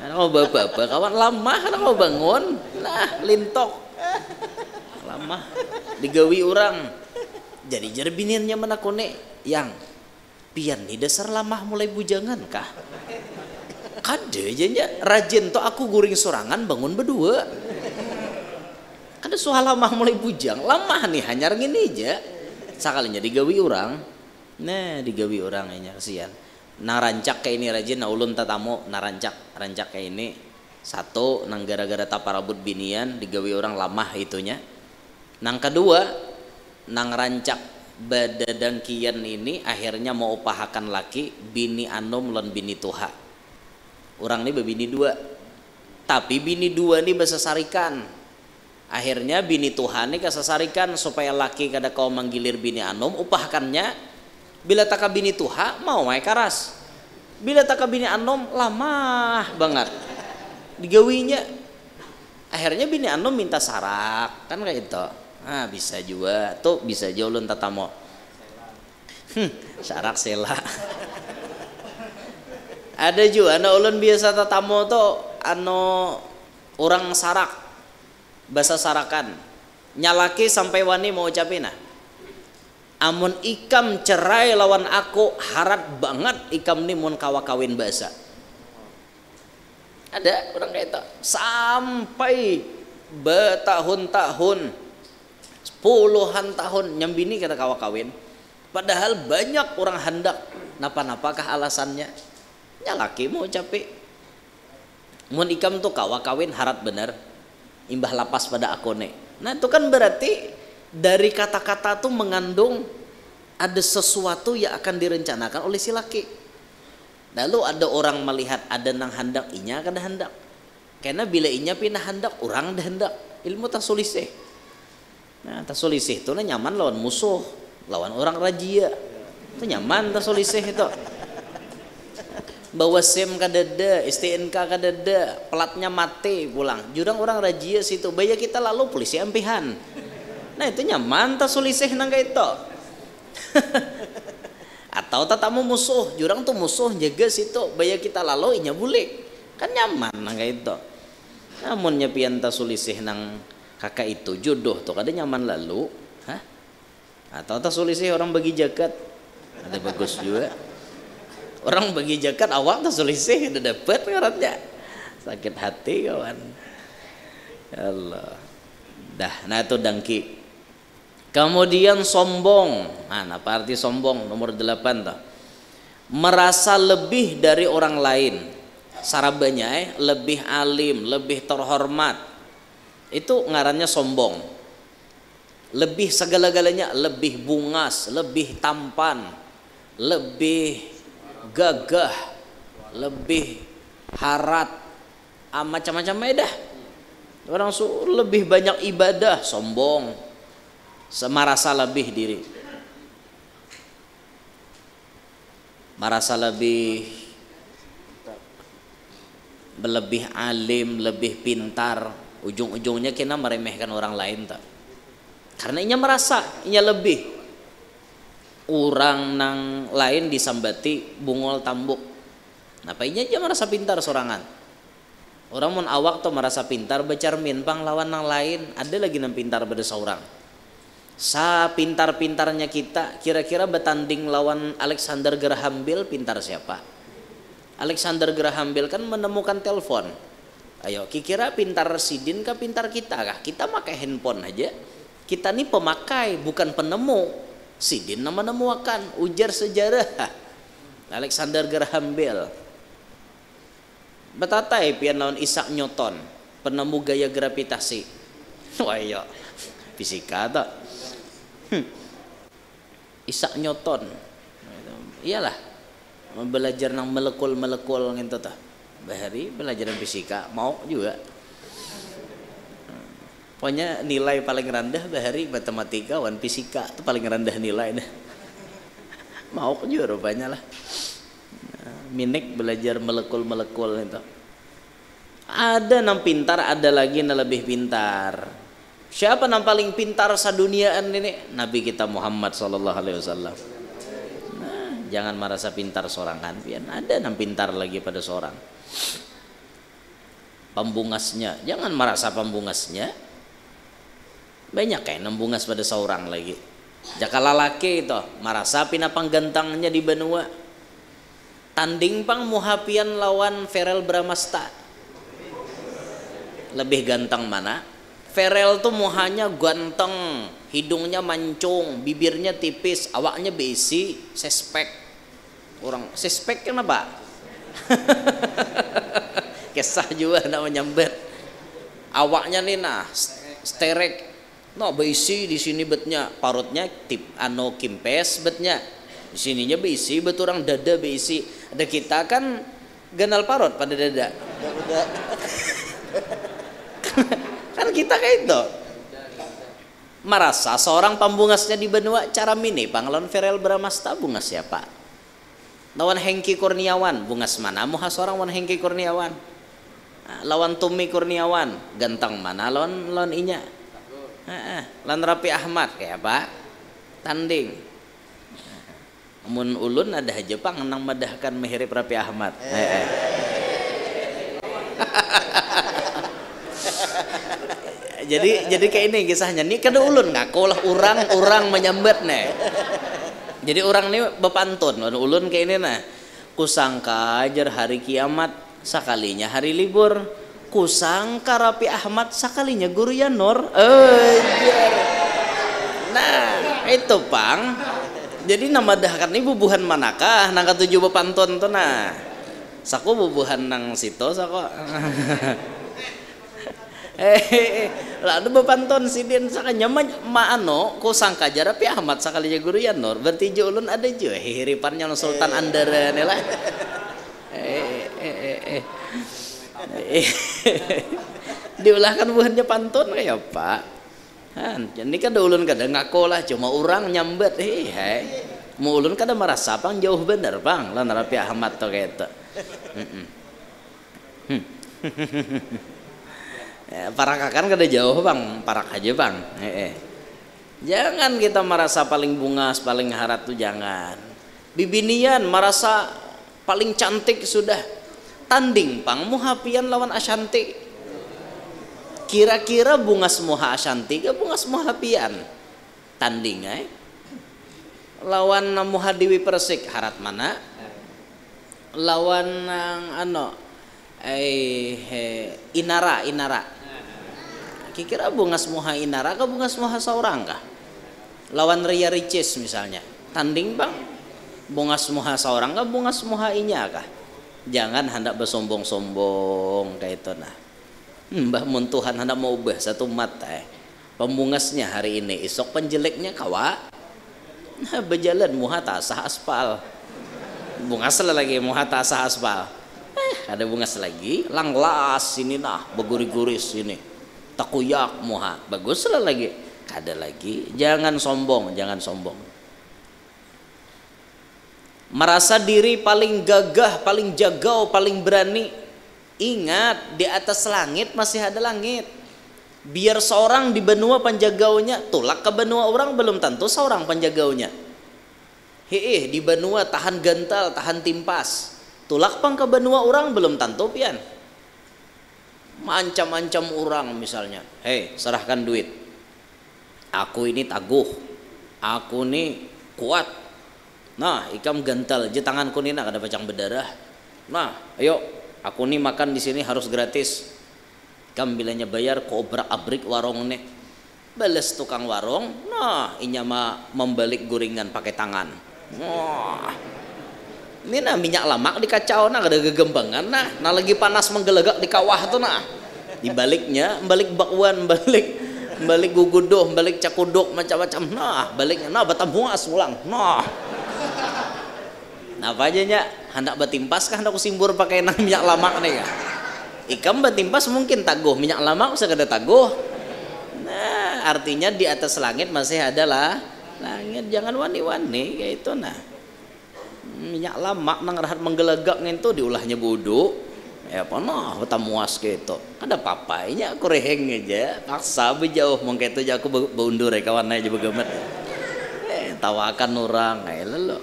mau bapak kawan lama karena mau bangun nah lintok lama digawi orang jadi biniannya menakone yang pian nih dasar lama mulai bujangan kah kada aja rajin toh aku guring sorangan bangun berdua kada soal lama mulai bujang lama nih hanya gini aja sekalinya digawi orang nah digawi orang aja kasihan narancak kayak ini rajin ulun tatamu narancak kayak ini satu nang gara-gara taparabut binian digawi orang lamah itunya nang kedua nang rancak badadangkian ini akhirnya mau upahakan laki bini anom lan bini tuha. Orang ini bebini dua, tapi bini dua ini besasarikan. Akhirnya bini tuha ini kasasarikan supaya laki kada kau manggilir bini anom upahkannya. Bila taka bini tuha mau main karas, bila taka bini anom lama banget digawinya. Akhirnya bini anom minta sarak kan kayak itu. Ah bisa juga tuh, bisa juga ulun tatamo. Sarak sela. Ada juga anak ulun biasa tatamo tuh orang sarak, bahasa sarakan. Nyalaki sampai wani mau ucapin nah. Amun ikam cerai lawan aku harat banget ikam nih mun kawa kawin bahasa. Ada orang kayak itu sampai bertahun-tahun, puluhan tahun nyambini kata kawa kawin. Padahal banyak orang hendak napa-napakah alasannya. Nyalaki mau capek. Mun ikam tuh kawa kawin harat bener, imbah lapas pada akone. Nah itu kan berarti dari kata-kata tuh mengandung ada sesuatu yang akan direncanakan oleh si laki. Lalu ada orang melihat ada nang hendak inya kada hendak. Karena bila inya pindah hendak orang dah hendak. Ilmu tasulisih. Nah tasulisih itu nyaman lawan musuh, lawan orang rajia. Itu nyaman tasulisih itu. Bawa SIM kadada, STNK kadada, pelatnya mati pulang. Jurang orang rajia situ, bayar kita lalu polisi ampihan. Nah itu nyaman tasulisih nangga itu. Atau tatamu musuh, jurang tuh musuh jaga situ, bayar kita lalu inya bulik. Kan nyaman nangga itu. Namun nyapian tasulisih nang kakak itu jodoh tuh kada nyaman lalu. Hah? Atau tasulisih orang bagi jaket, ada bagus juga. Orang bagi jaket awak tasulisih udah dapet ngarannya. Sakit hati kawan. Ya Allah. Dah, nah itu dangki. Kemudian sombong. Nah, apa arti sombong? Nomor 8 tuh. Merasa lebih dari orang lain. Sarabanya lebih alim, lebih terhormat. Itu ngarannya sombong. Lebih segala-galanya, lebih bungas, lebih tampan, lebih gagah, lebih harat, macam-macam dah. Orang lebih banyak ibadah, sombong, merasa lebih diri, merasa lebih alim, lebih pintar. Ujung-ujungnya kita meremehkan orang lain tak? Karena inya merasa inya lebih. Orang nang lain disambati bungol tambuk. Napa inya aja merasa pintar sorangan. Orang mun awak tuh merasa pintar becermin pang lawan nang lain. Ada lagi nang pintar pada seorang. Sa pintar-pintarnya kita kira-kira betanding lawan Alexander Graham Bell pintar siapa? Alexander Graham Bell kan menemukan telepon. Ayo kira pintar sidin kah pintar kita kah? Kita pakai handphone aja. Kita nih pemakai bukan penemu. Sidin nama menemukan ujar sejarah Alexander Graham Bell. Betatai pian lawan Isaac Newton, penemu gaya gravitasi. Wah iya, fisika tak? Isaac Newton, iyalah, belajar nang melekul gitu tak? Bahari belajar fisika mau juga. Pokoknya nilai paling rendah bahari matematika wan fisika itu paling rendah nilai dah. Mau juga rupanya lah. Minik belajar melekul itu. Ada nang pintar, ada lagi nang lebih pintar. Siapa nang paling pintar saduniaan ini? Nabi kita Muhammad SAW. Nah, jangan merasa pintar sorangan, pian ada nang pintar lagi pada seorang. Pembungasnya, jangan merasa pembungasnya. Banyak kayak nembungas pada seorang lagi. Jaka lalaki itu merasa pinapang gantangnya di benua. Tanding pang muhapian lawan Verrell Bramasta. Lebih ganteng mana? Verrell tuh muhanya ganteng, hidungnya mancung, bibirnya tipis, awaknya besi, sespek. Orang sespek kenapa? Kesah juga nak menyambet. Awaknya nih nah sterek. No beisi di sini betnya parutnya tip kimpes betnya. Di sininya beisi bet orang dada beisi. Ada kita kan ganal parut pada dada. Kan kita kayak itu. Merasa seorang pambungasnya di benua cara mini panglawan Ferel Bramasta bungas siapa? Lawan Hengki Kurniawan bungas mana? Muha seorang lawan Hengki Kurniawan. Lawan Tumi Kurniawan ganteng mana? Lawan inya. Lan Rapi Ahmad kayak apa? Tanding. Mun ulun ada aja pang nang madahkan mirip Rapi Ahmad. Jadi kayak ini kisahnya. Ini kada ulun ngaku lah orang menyambat nih. Jadi orang ini bepantun. Ulun kayak ini nah. Kusangka ajar hari kiamat sakalinya hari libur. Kusangka Rapi Ahmad sakalinya guru Yanor. Nah itu pang. Jadi nama dahkan ini bubuhan manakah nang ketujuh bepantun tuh nah. Saku bubuhan nang situ saku. Lalu bepantun sidin sakanya maano kusangka aja Rapi Ahmad sakalinya guru Yanor. Berarti ulun ada juga hiripannya Sultan Andara nih lah. Diulahkan buahnya pantun kayak pak. Jadi kan ulun kada ngaku lah cuma orang nyambet mau ulun kada merasa pang jauh bener pang lan Rapi Ahmad tuh kayak itu. Parak kan kada jauh bang, parak aja bang. Jangan kita merasa paling bungas paling harat tuh jangan. Bibinian merasa paling cantik sudah. Tanding pang muhapian lawan Ashanti. Kira-kira bungas muha Ashanti ke bungas muhapian? Tanding lawan muha Dewi Persik harat mana? Lawan nang Inara. Kira-kira bungas muha Inara ke bungas muha seorang kah? Lawan Ria Ricis misalnya. Tanding bang. Bungas muha seorang kah bungas muha inya kah? Jangan hendak bersombong-sombong kayak itu nah. Mbah mun Tuhan hendak mau ubah satu mata pembungasnya hari ini esok penjeleknya kawa. Nah berjalan muha tasah aspal. Bungas lagi muha tasah aspal. Ada bungas lagi langlas ini nah beguri-guris ini. Takuyak muha bagus lagi. Ada lagi jangan sombong. Merasa diri paling gagah, paling jagau, paling berani. Ingat, di atas langit masih ada langit. Biar seorang di benua penjagaunya, tulak ke benua orang belum tentu seorang penjagaunya. Di benua tahan gental, tahan timpas. Tulak pang ke benua orang belum tentu pian. Mancam-ancam orang misalnya. Serahkan duit. Aku ini taguh. Aku ini kuat. Nah, ikam gental, je tanganku ini nak ada pacang berdarah. Nah, ayo, aku nih makan di sini harus gratis. Ikam bilanya bayar obrak-abrik warung nih. Bales tukang warung, nah, inya membalik gorengan pakai tangan. Wah, ini nah minyak lamak di kacau, nah ada gegembangan, nah lagi panas menggelegak di kawah tuh nah. Dibaliknya, balik bakwan, balik gugudoh, balik cakuduk macam-macam. Nah, baliknya, nah batamuas ulang, nah. Nah apa aja nya hendak batimpas kah hendak kusimbur pakai minyak lamak nih ya. Ikam batimpas mungkin taguh minyak lamak usah kada taguh. Nah artinya di atas langit masih ada lah langit jangan wani-wani kayak itu nah. Minyak lamak nang rahat menggelegak itu diulahnya bodoh. Ya apa nah tamuas kayak itu. Ada papainya aku reheng aja paksa bejauh mong kayak itu aku beundur ya kawan aja begemet. Tawakan orang lelo.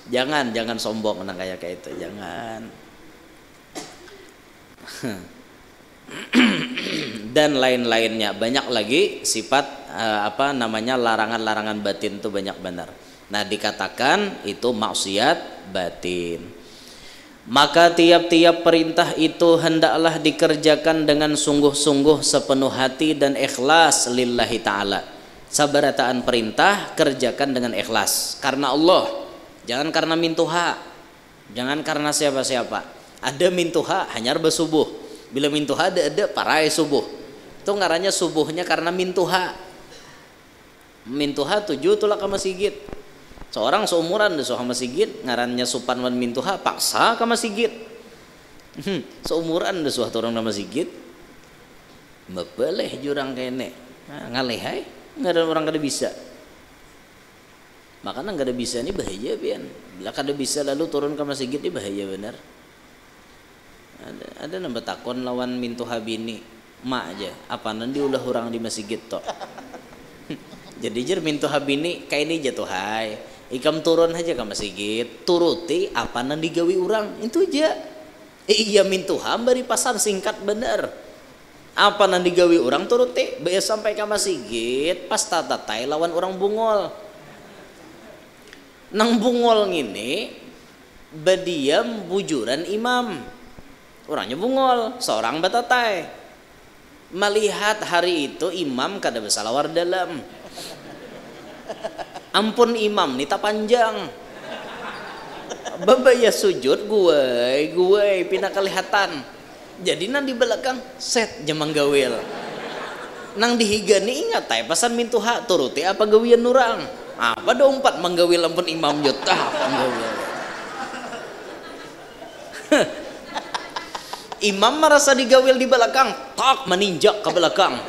Jangan sombong nang kayak itu, jangan. Dan lain-lainnya banyak lagi sifat larangan-larangan batin itu banyak benar. Nah, dikatakan itu maksiat batin. Maka tiap-tiap perintah itu hendaklah dikerjakan dengan sungguh-sungguh sepenuh hati dan ikhlas lillahi ta'ala. Sabarataan perintah kerjakan dengan ikhlas karena Allah, jangan karena mintuha, jangan karena siapa-siapa. Ada mintuha hanya bersubuh, bila mintuha ada parai subuh itu ngarannya subuhnya karena mintuha. mintuha 7 tulak ke masjid. Seorang seumuran deh soha masjid ngarannya Supan wan mintuha paksa ke masjid. Seumuran deh soha orang na masjid. Mebeleh jurang kene. Nah, ngaleh hai, nggak ada orang kada bisa. Makanya nggak ada bisa ini bahaya pian. Bila kada bisa lalu turun ke masjid ini bahaya benar. Ada nambah takon lawan mintuha bini mak aja. Apa nanti ulah orang di masjid tok. Jadi jer mintuha bini kayak ini jatuh hai. Ikam turun aja ke masjid, turuti apa nan digawi orang itu aja. Iya mintuha bari pasan singkat bener. Apa nan digawi orang turuti, bayar sampai ke masjid, pas tatatai lawan orang bungol. Nang bungol ngini badiam bujuran imam. Orangnya bungol, seorang batatai. Melihat hari itu imam kada bersalawar dalam. Ampun imam nita panjang. Babaya sujud gue pindah kelihatan. Jadi nang di belakang set jamang gawil. Nang dihigani ingat tay pasan mintuha turuti apa gawian nurang. Apa dompat manggawil ampun imam jotah panggawil. Imam merasa digawil di belakang, tak meninjak ke belakang.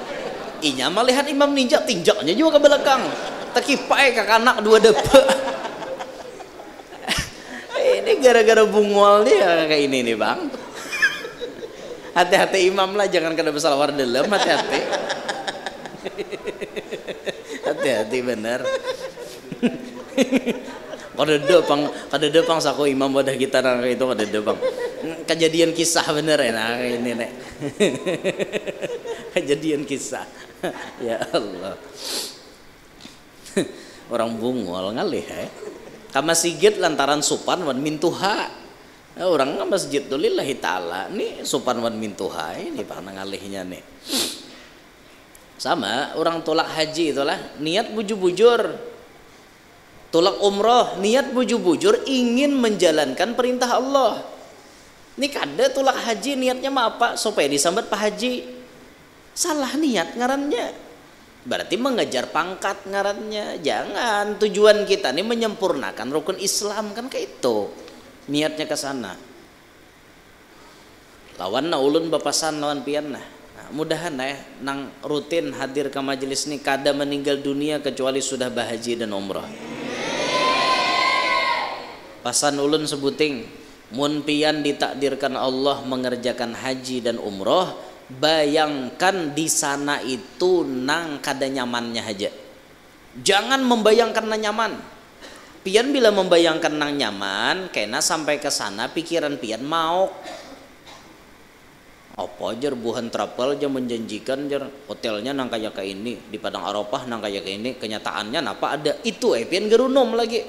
Inya melihat imam ninjak, tinjaknya juga ke belakang. Tekipai ke kanak dua depe. Ini gara-gara bungol dia kayak ini nih bang. Hati-hati imam lah, jangan kena bersalawar dalam, hati-hati. Hati-hati bener. Kada depang saku imam wadah kita nang itu kada depang. Kejadian kisah bener ya nah ini nek. Kejadian kisah. Ya Allah. Orang bungol ngalih ya. Ka masjid lantaran Supan wan mintuha. Orang ke masjid tuh lillahi ta'ala. Nih Supan wan mintuha ini pak ngalihnya nih. Sama orang tolak haji itulah niat bujur-bujur. Tolak umroh niat bujur-bujur ingin menjalankan perintah Allah. Ini kada tolak haji niatnya mah apa supaya disambat Pak Haji. Salah niat ngarannya. Berarti mengejar pangkat ngarannya. Jangan, tujuan kita ini menyempurnakan rukun Islam kan kayak itu. Niatnya ke sana. Lawan na ulun bapasan lawan pian nah. Mudahan ya nang rutin hadir ke majelis ini kada meninggal dunia kecuali sudah bahaji dan umrah. Pasan ulun sebuting mun pian ditakdirkan Allah mengerjakan haji dan umrah, bayangkan di sana itu nang kada nyamannya aja. Jangan membayangkan nang nyaman. Pian bila membayangkan nang nyaman, kena sampai ke sana pikiran pian mau. Apa jer buhan travel aja menjanjikan jer hotelnya nang kayak ini di Padang Arafah nang kayak ini, kenyataannya napa ada itu pian gerunum lagi.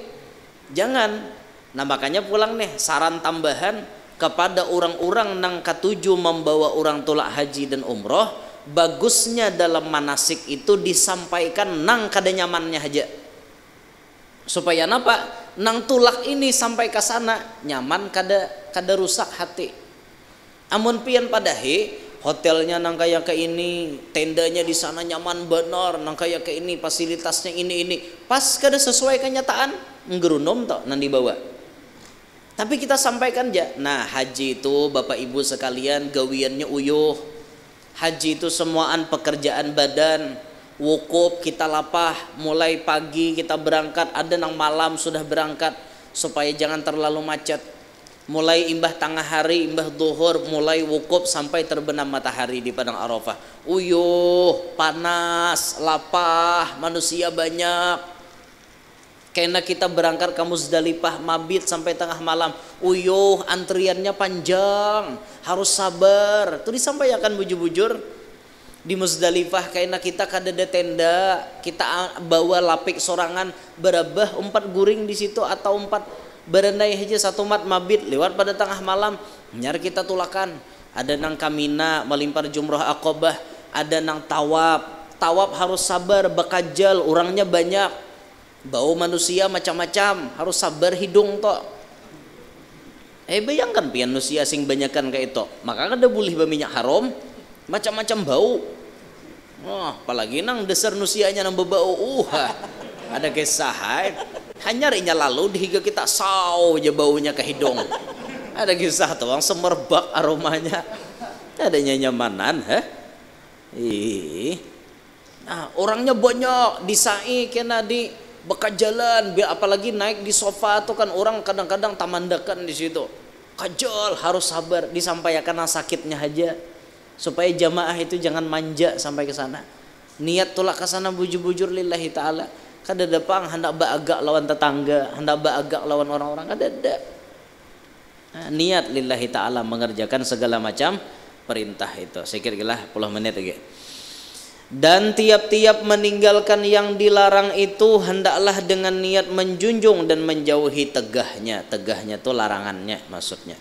Jangan. Nah makanya pulang nih saran tambahan kepada orang-orang nang ketujuh membawa orang tolak haji dan umroh, bagusnya dalam manasik itu disampaikan nang kada nyamannya aja. Supaya napa? Nang tulak ini sampai ke sana nyaman kada rusak hati. Amun pian padahi hotelnya nang kayak ini, tendanya di sana nyaman benar, nang kayak ini fasilitasnya ini. Pas kada sesuai kenyataan, nggerunum tok nang dibawa. Tapi kita sampaikan aja. Nah, haji itu Bapak Ibu sekalian gawiannya uyuh. Haji itu semuaan pekerjaan badan. Wukuf kita lapah, mulai pagi kita berangkat, ada nang malam sudah berangkat supaya jangan terlalu macet. Mulai imbah tengah hari, imbah duhur, mulai wukuf sampai terbenam matahari di Padang Arafah. Uyuh, panas, lapah, manusia banyak. Karena kita berangkat ke Muzdalifah mabit sampai tengah malam, uyuh antriannya panjang, harus sabar. Itu disampaikan bujur-bujur di Muzdalifah karena kita kada ada tenda, kita bawa lapik sorangan berabah 4 guring di situ atau 4 berandai aja satu mat mabit lewat pada tengah malam nyar kita tulakan. Ada nang kamina melimpar jumrah Aqabah, ada nang tawaf harus sabar bakajal orangnya banyak. Bau manusia macam-macam, harus sabar hidung tok. Bayangkan pian manusia sing banyakan kayak itu. Maka kada boleh berminyak haram, macam-macam bau. Oh, apalagi nang dasar nusianya nang bebau ada kisah hanya rinya lalu dihiga kita saw aja baunya ke hidung. Ada kisah tuh orang semerbak aromanya. Adanya nyamanan, nah, orangnya banyak disai kena di bekas jalan, apalagi naik di sofa tuh kan orang kadang-kadang tamandakan di situ. Kajol harus sabar disampaikan sakitnya aja supaya jamaah itu jangan manja sampai ke sana. Niat tolak ke sana bujur-bujur lillahi taala. Kada dapang hendak baagak lawan tetangga, hendak baagak lawan orang-orang kada ada. Nah, niat lillahi taala mengerjakan segala macam perintah itu. Saya kira 10 menit lagi. Dan tiap-tiap meninggalkan yang dilarang itu hendaklah dengan niat menjunjung dan menjauhi tegahnya. Tegahnya itu larangannya maksudnya.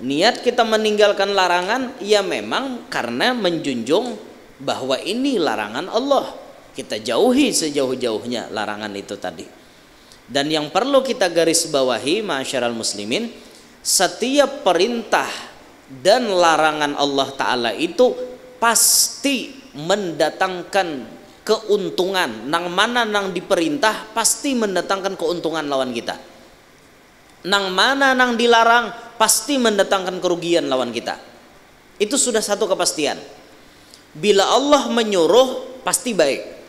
Niat kita meninggalkan larangan ya memang karena menjunjung bahwa ini larangan Allah. Kita jauhi sejauh-jauhnya larangan itu tadi. Dan yang perlu kita garis bawahi ma'asyiral muslimin, setiap perintah dan larangan Allah Ta'ala itu pasti mendatangkan keuntungan. Nang mana nang diperintah pasti mendatangkan keuntungan lawan kita. Nang mana nang dilarang pasti mendatangkan kerugian lawan kita. Itu sudah satu kepastian. Bila Allah menyuruh pasti baik.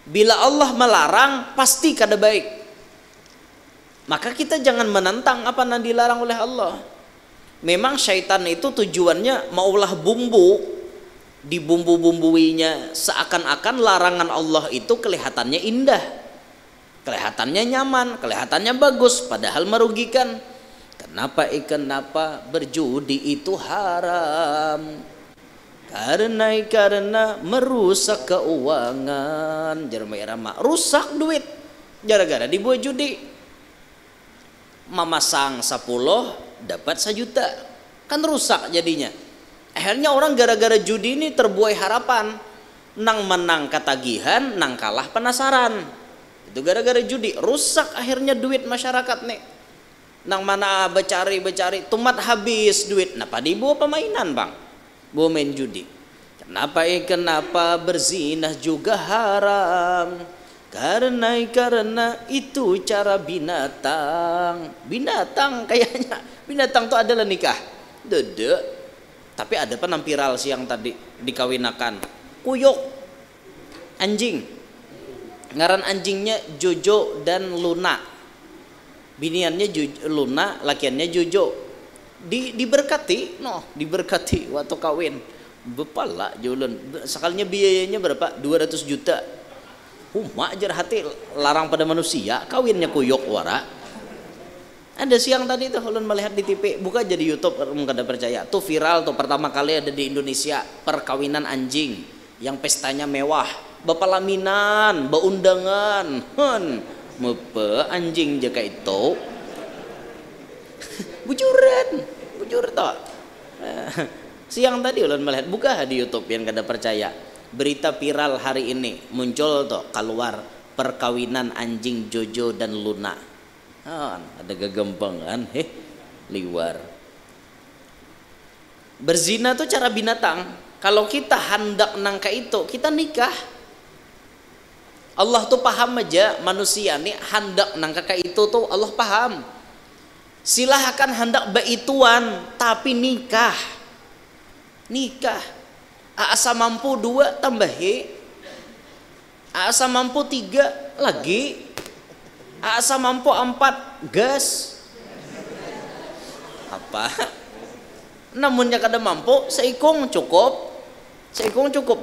Bila Allah melarang pasti kada baik. Maka kita jangan menentang apa yang dilarang oleh Allah. Memang syaitan itu tujuannya maulah bumbu, dibumbu-bumbuinya seakan-akan larangan Allah itu kelihatannya indah, kelihatannya nyaman, kelihatannya bagus, padahal merugikan. Kenapa berjudi itu haram? Karena merusak keuangan. Jarma rusak duit gara-gara dibuat judi. Memasang 10 dapat 1 juta, kan rusak jadinya. Akhirnya orang gara-gara judi ini terbuai harapan, nang menang ketagihan, nang kalah penasaran. Itu gara-gara judi, rusak akhirnya duit masyarakat nih. Nang mana becari, tumat habis duit. Napa dibawa permainan bang? Bawa main judi. Kenapa berzinah juga haram? Karena itu cara binatang. Binatang kayaknya. Binatang itu adalah nikah. Dede. Tapi ada penam viral siang tadi dikawinakan kuyuk anjing, ngaran anjingnya Jojo dan Luna, biniannya Luna, lakiannya Jojo. Diberkati diberkati waktu kawin bepala julen sekalinya biayanya berapa 200 juta. Ajar hati larang pada manusia kawinnya kuyuk wara. Ada siang tadi tuh ulun melihat di TV, buka jadi YouTube, kada percaya. Tuh viral tuh pertama kali ada di Indonesia perkawinan anjing yang pestanya mewah, bapalaminan, baundangan, mepe anjing jaka itu. Bujur toh. Siang tadi ulun melihat, buka di YouTube yang kada percaya. Berita viral hari ini muncul tuh keluar perkawinan anjing Jojo dan Luna. Ada gagampangan liwar. Berzina tuh cara binatang. Kalau kita hendak nangka itu, kita nikah. Allah tuh paham aja manusia nih hendak nangka itu tuh Allah paham. Silahkan hendak baituan tapi nikah. Asa mampu 2 tambahi. Asa mampu 3 lagi. Asa mampu 4 gas. Apa? Namunnya kada mampu seikung cukup.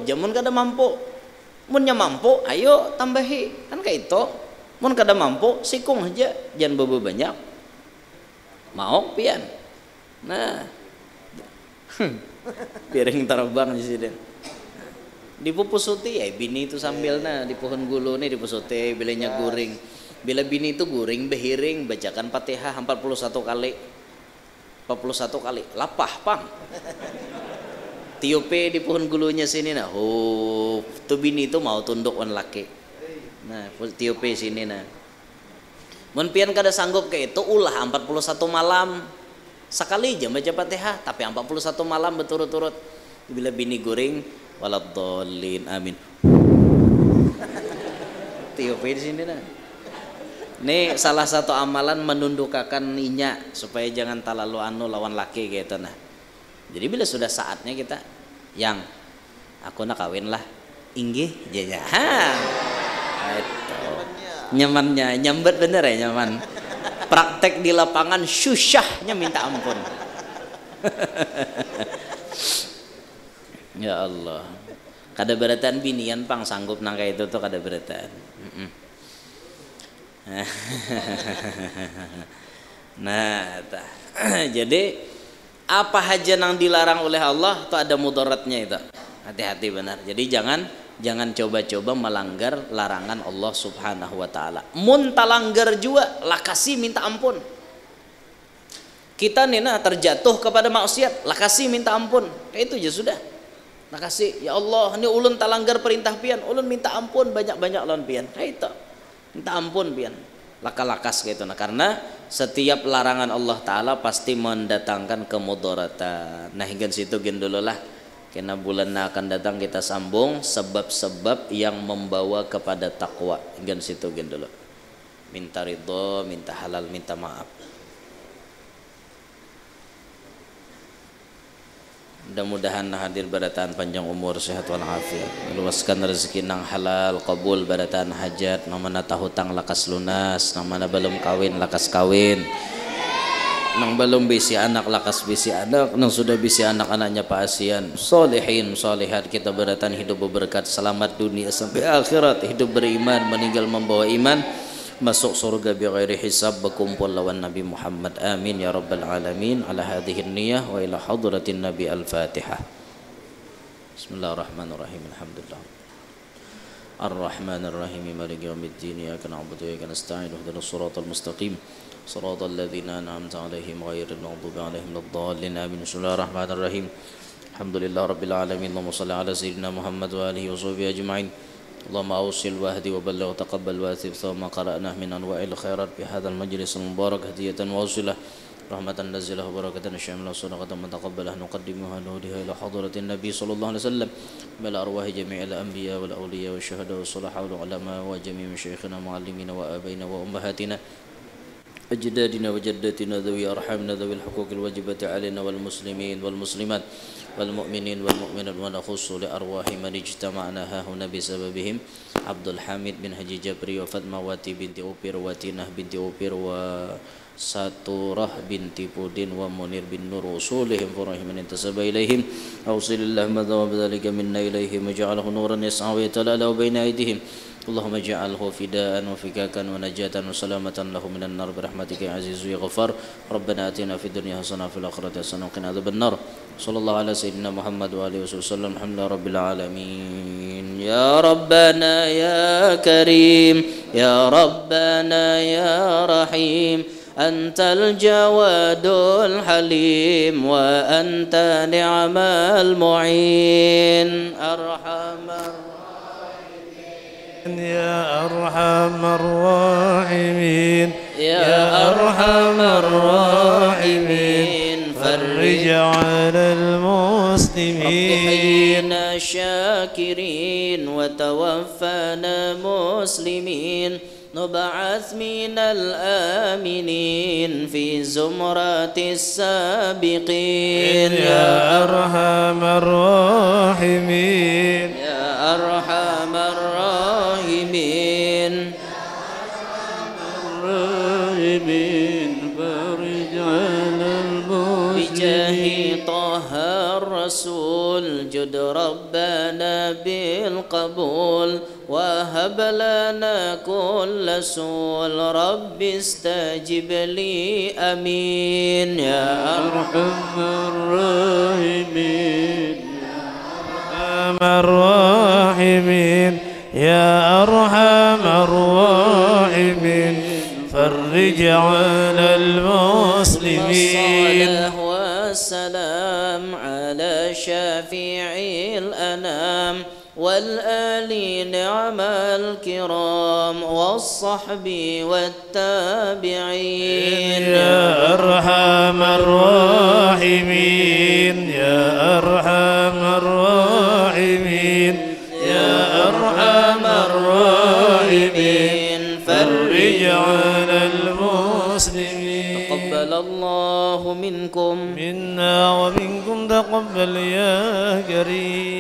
Jamun kada mampu. Munnya mampu ayo tambahi. Kan kayak itu. Mun kada mampu seikung aja, jangan bobo banyak. Mau pian. Nah. Piring terbang di sini. Dipupusuti ya bini itu sambilnya di pohon gulu nih dipusuti bilanya guring. Bila bini itu guring behiring bacakan Fatihah 41 kali. Lapah pang. Tiupe di pohon gulunya sini nah. Tuh bini itu mau tunduk wan laki. Nah, tiupe sini nah. Mun pian kada sanggup kayak itu ulah 41 malam. Sekali aja baca Fatihah tapi 41 malam berturut-turut. Bila bini guring waladdallin amin. Tiupin di sini nah. Ini salah satu amalan menundukkan minyak supaya jangan terlalu lawan laki gitu nah. Jadi bila sudah saatnya kita yang aku nak kawin lah inggih jaya. Itu nyamannya nyambet bener ya nyaman. Praktek di lapangan susahnya minta ampun. Ya Allah. Kada beratan binian pang sanggup nangka itu tuh kada beratan. Nah, jadi apa aja yang dilarang oleh Allah itu ada mudaratnya itu. Hati-hati benar. Jadi jangan coba-coba melanggar larangan Allah Subhanahu wa taala. Mun talanggar juga lakasi minta ampun. Kita nih terjatuh kepada maksiat, lakasi minta ampun. Itu aja sudah. Lakasi, ya Allah, ini ulun talanggar perintah pian, ulun minta ampun banyak-banyak lawan pian. Itu. Minta ampun pian. Laka-lakas gitu nah, karena setiap larangan Allah taala pasti mendatangkan kemudaratan. Nah, hingga situ gin dulu lah. Karena bulan akan datang kita sambung sebab-sebab yang membawa kepada takwa. Hingga situ gin dulu. Minta ridho, minta halal, minta maaf. Mudah-mudahan hadir barataan panjang umur, sehat walafiat, luaskan rezeki nang halal, kabul barataan hajat, namana tahutang lakas lunas, namana belum kawin lakas kawin, nang belum bisi anak lakas bisi anak, nang sudah bisi anak-anaknya paasian, solehin solehat, kita barataan hidup berberkat, selamat dunia sampai akhirat, hidup beriman, meninggal membawa iman, masuk surga bi ghairi hisab, berkumpul lawan Nabi Muhammad, amin ya rabbal alamin. Ala hadhihi niyah wa ila hadratin Nabi. Al-Fatihah. Bismillahirrahmanirrahim. Alhamdulillah Ar-Rahmanir Rahim, maliki yaumiddin, iyyaka na'budu wa iyyaka nasta'in, ihdinas siratal mustaqim, siratal ladzina an'amta 'alaihim ghairil maghdubi 'alaihim waladdallin, amin. Bismillahirrahmanirrahim. Alhamdulillah rabbil alamin. Allahumma shalli ala sayyidina Muhammad wa alihi wa sahbihi ajma'in. اللهم أوصل واهدي وبلغ تقبل وآثر ثم قرأناه من أنواع الخيرات في هذا المجلس المبارك هدية واصلة رحمة نزله وبركة شاملة صدقة متقبلة نقدمها نهديها إلى حضرة النبي صلى الله عليه وسلم بل أرواح جميع الأنبياء والأولياء والشهداء والصلحاء والعلماء وجميع مشايخنا ومعلمينا وآبائنا وأمهاتنا أجدادنا وجداتنا ذوي أرحامنا ذوي الحقوق الواجبة علينا والمسلمين والمسلمات والمؤمنين والمؤمنات ونخص لأرواح من اجتمعنا ها هنا بسببهم عبد الحميد بن حجي جبري وفاطمة بنت أوبير وتينة بنت أوبير وساتورة بنت بودين ومنير بن نور وصولهم فرحهم من انتسب إليهم أوصل اللهم ذوب ذلك منا إليهم وجعله نورا يسعى ويتلألأ بين أيديهم اللهم اجعله فداء وفكاكا ونجاة وسلامة له من النار برحمتك يا عزيز يا غفار ربنا آتنا في الدنيا حسنة وفي الآخرة حسنة وقنا عذاب النار صلى الله على سيدنا محمد وآله وسلم الحمد لله رب العالمين يا ربنا يا كريم يا ربنا يا رحيم أنت الجواد الحليم وأنت نعم المعين أرحم يا أرحم الراحمين يا أرحم الراحمين فرج على المسلمين حينا شاكرين وتوفنا مسلمين نبعث من الآمنين في زمرة السابقين يا أرحم الراحمين يا أرحم الراحمين فرج على بجاه المسلمين طه الرسول جد ربنا بالقبول وهب لنا كل سول رب استجب لي أمين يا أرحم الراحمين أرحم الراحمين يا أرحم الراحمين فرج على المسلمين الصلاة والسلام على شفيع الأنام والآل نعم الكرام والصحب والتابعين يا أرحم الراحمين يا أرحم الراحمين على المسلمين تقبل الله منكم منا ومنكم تقبل يا كريم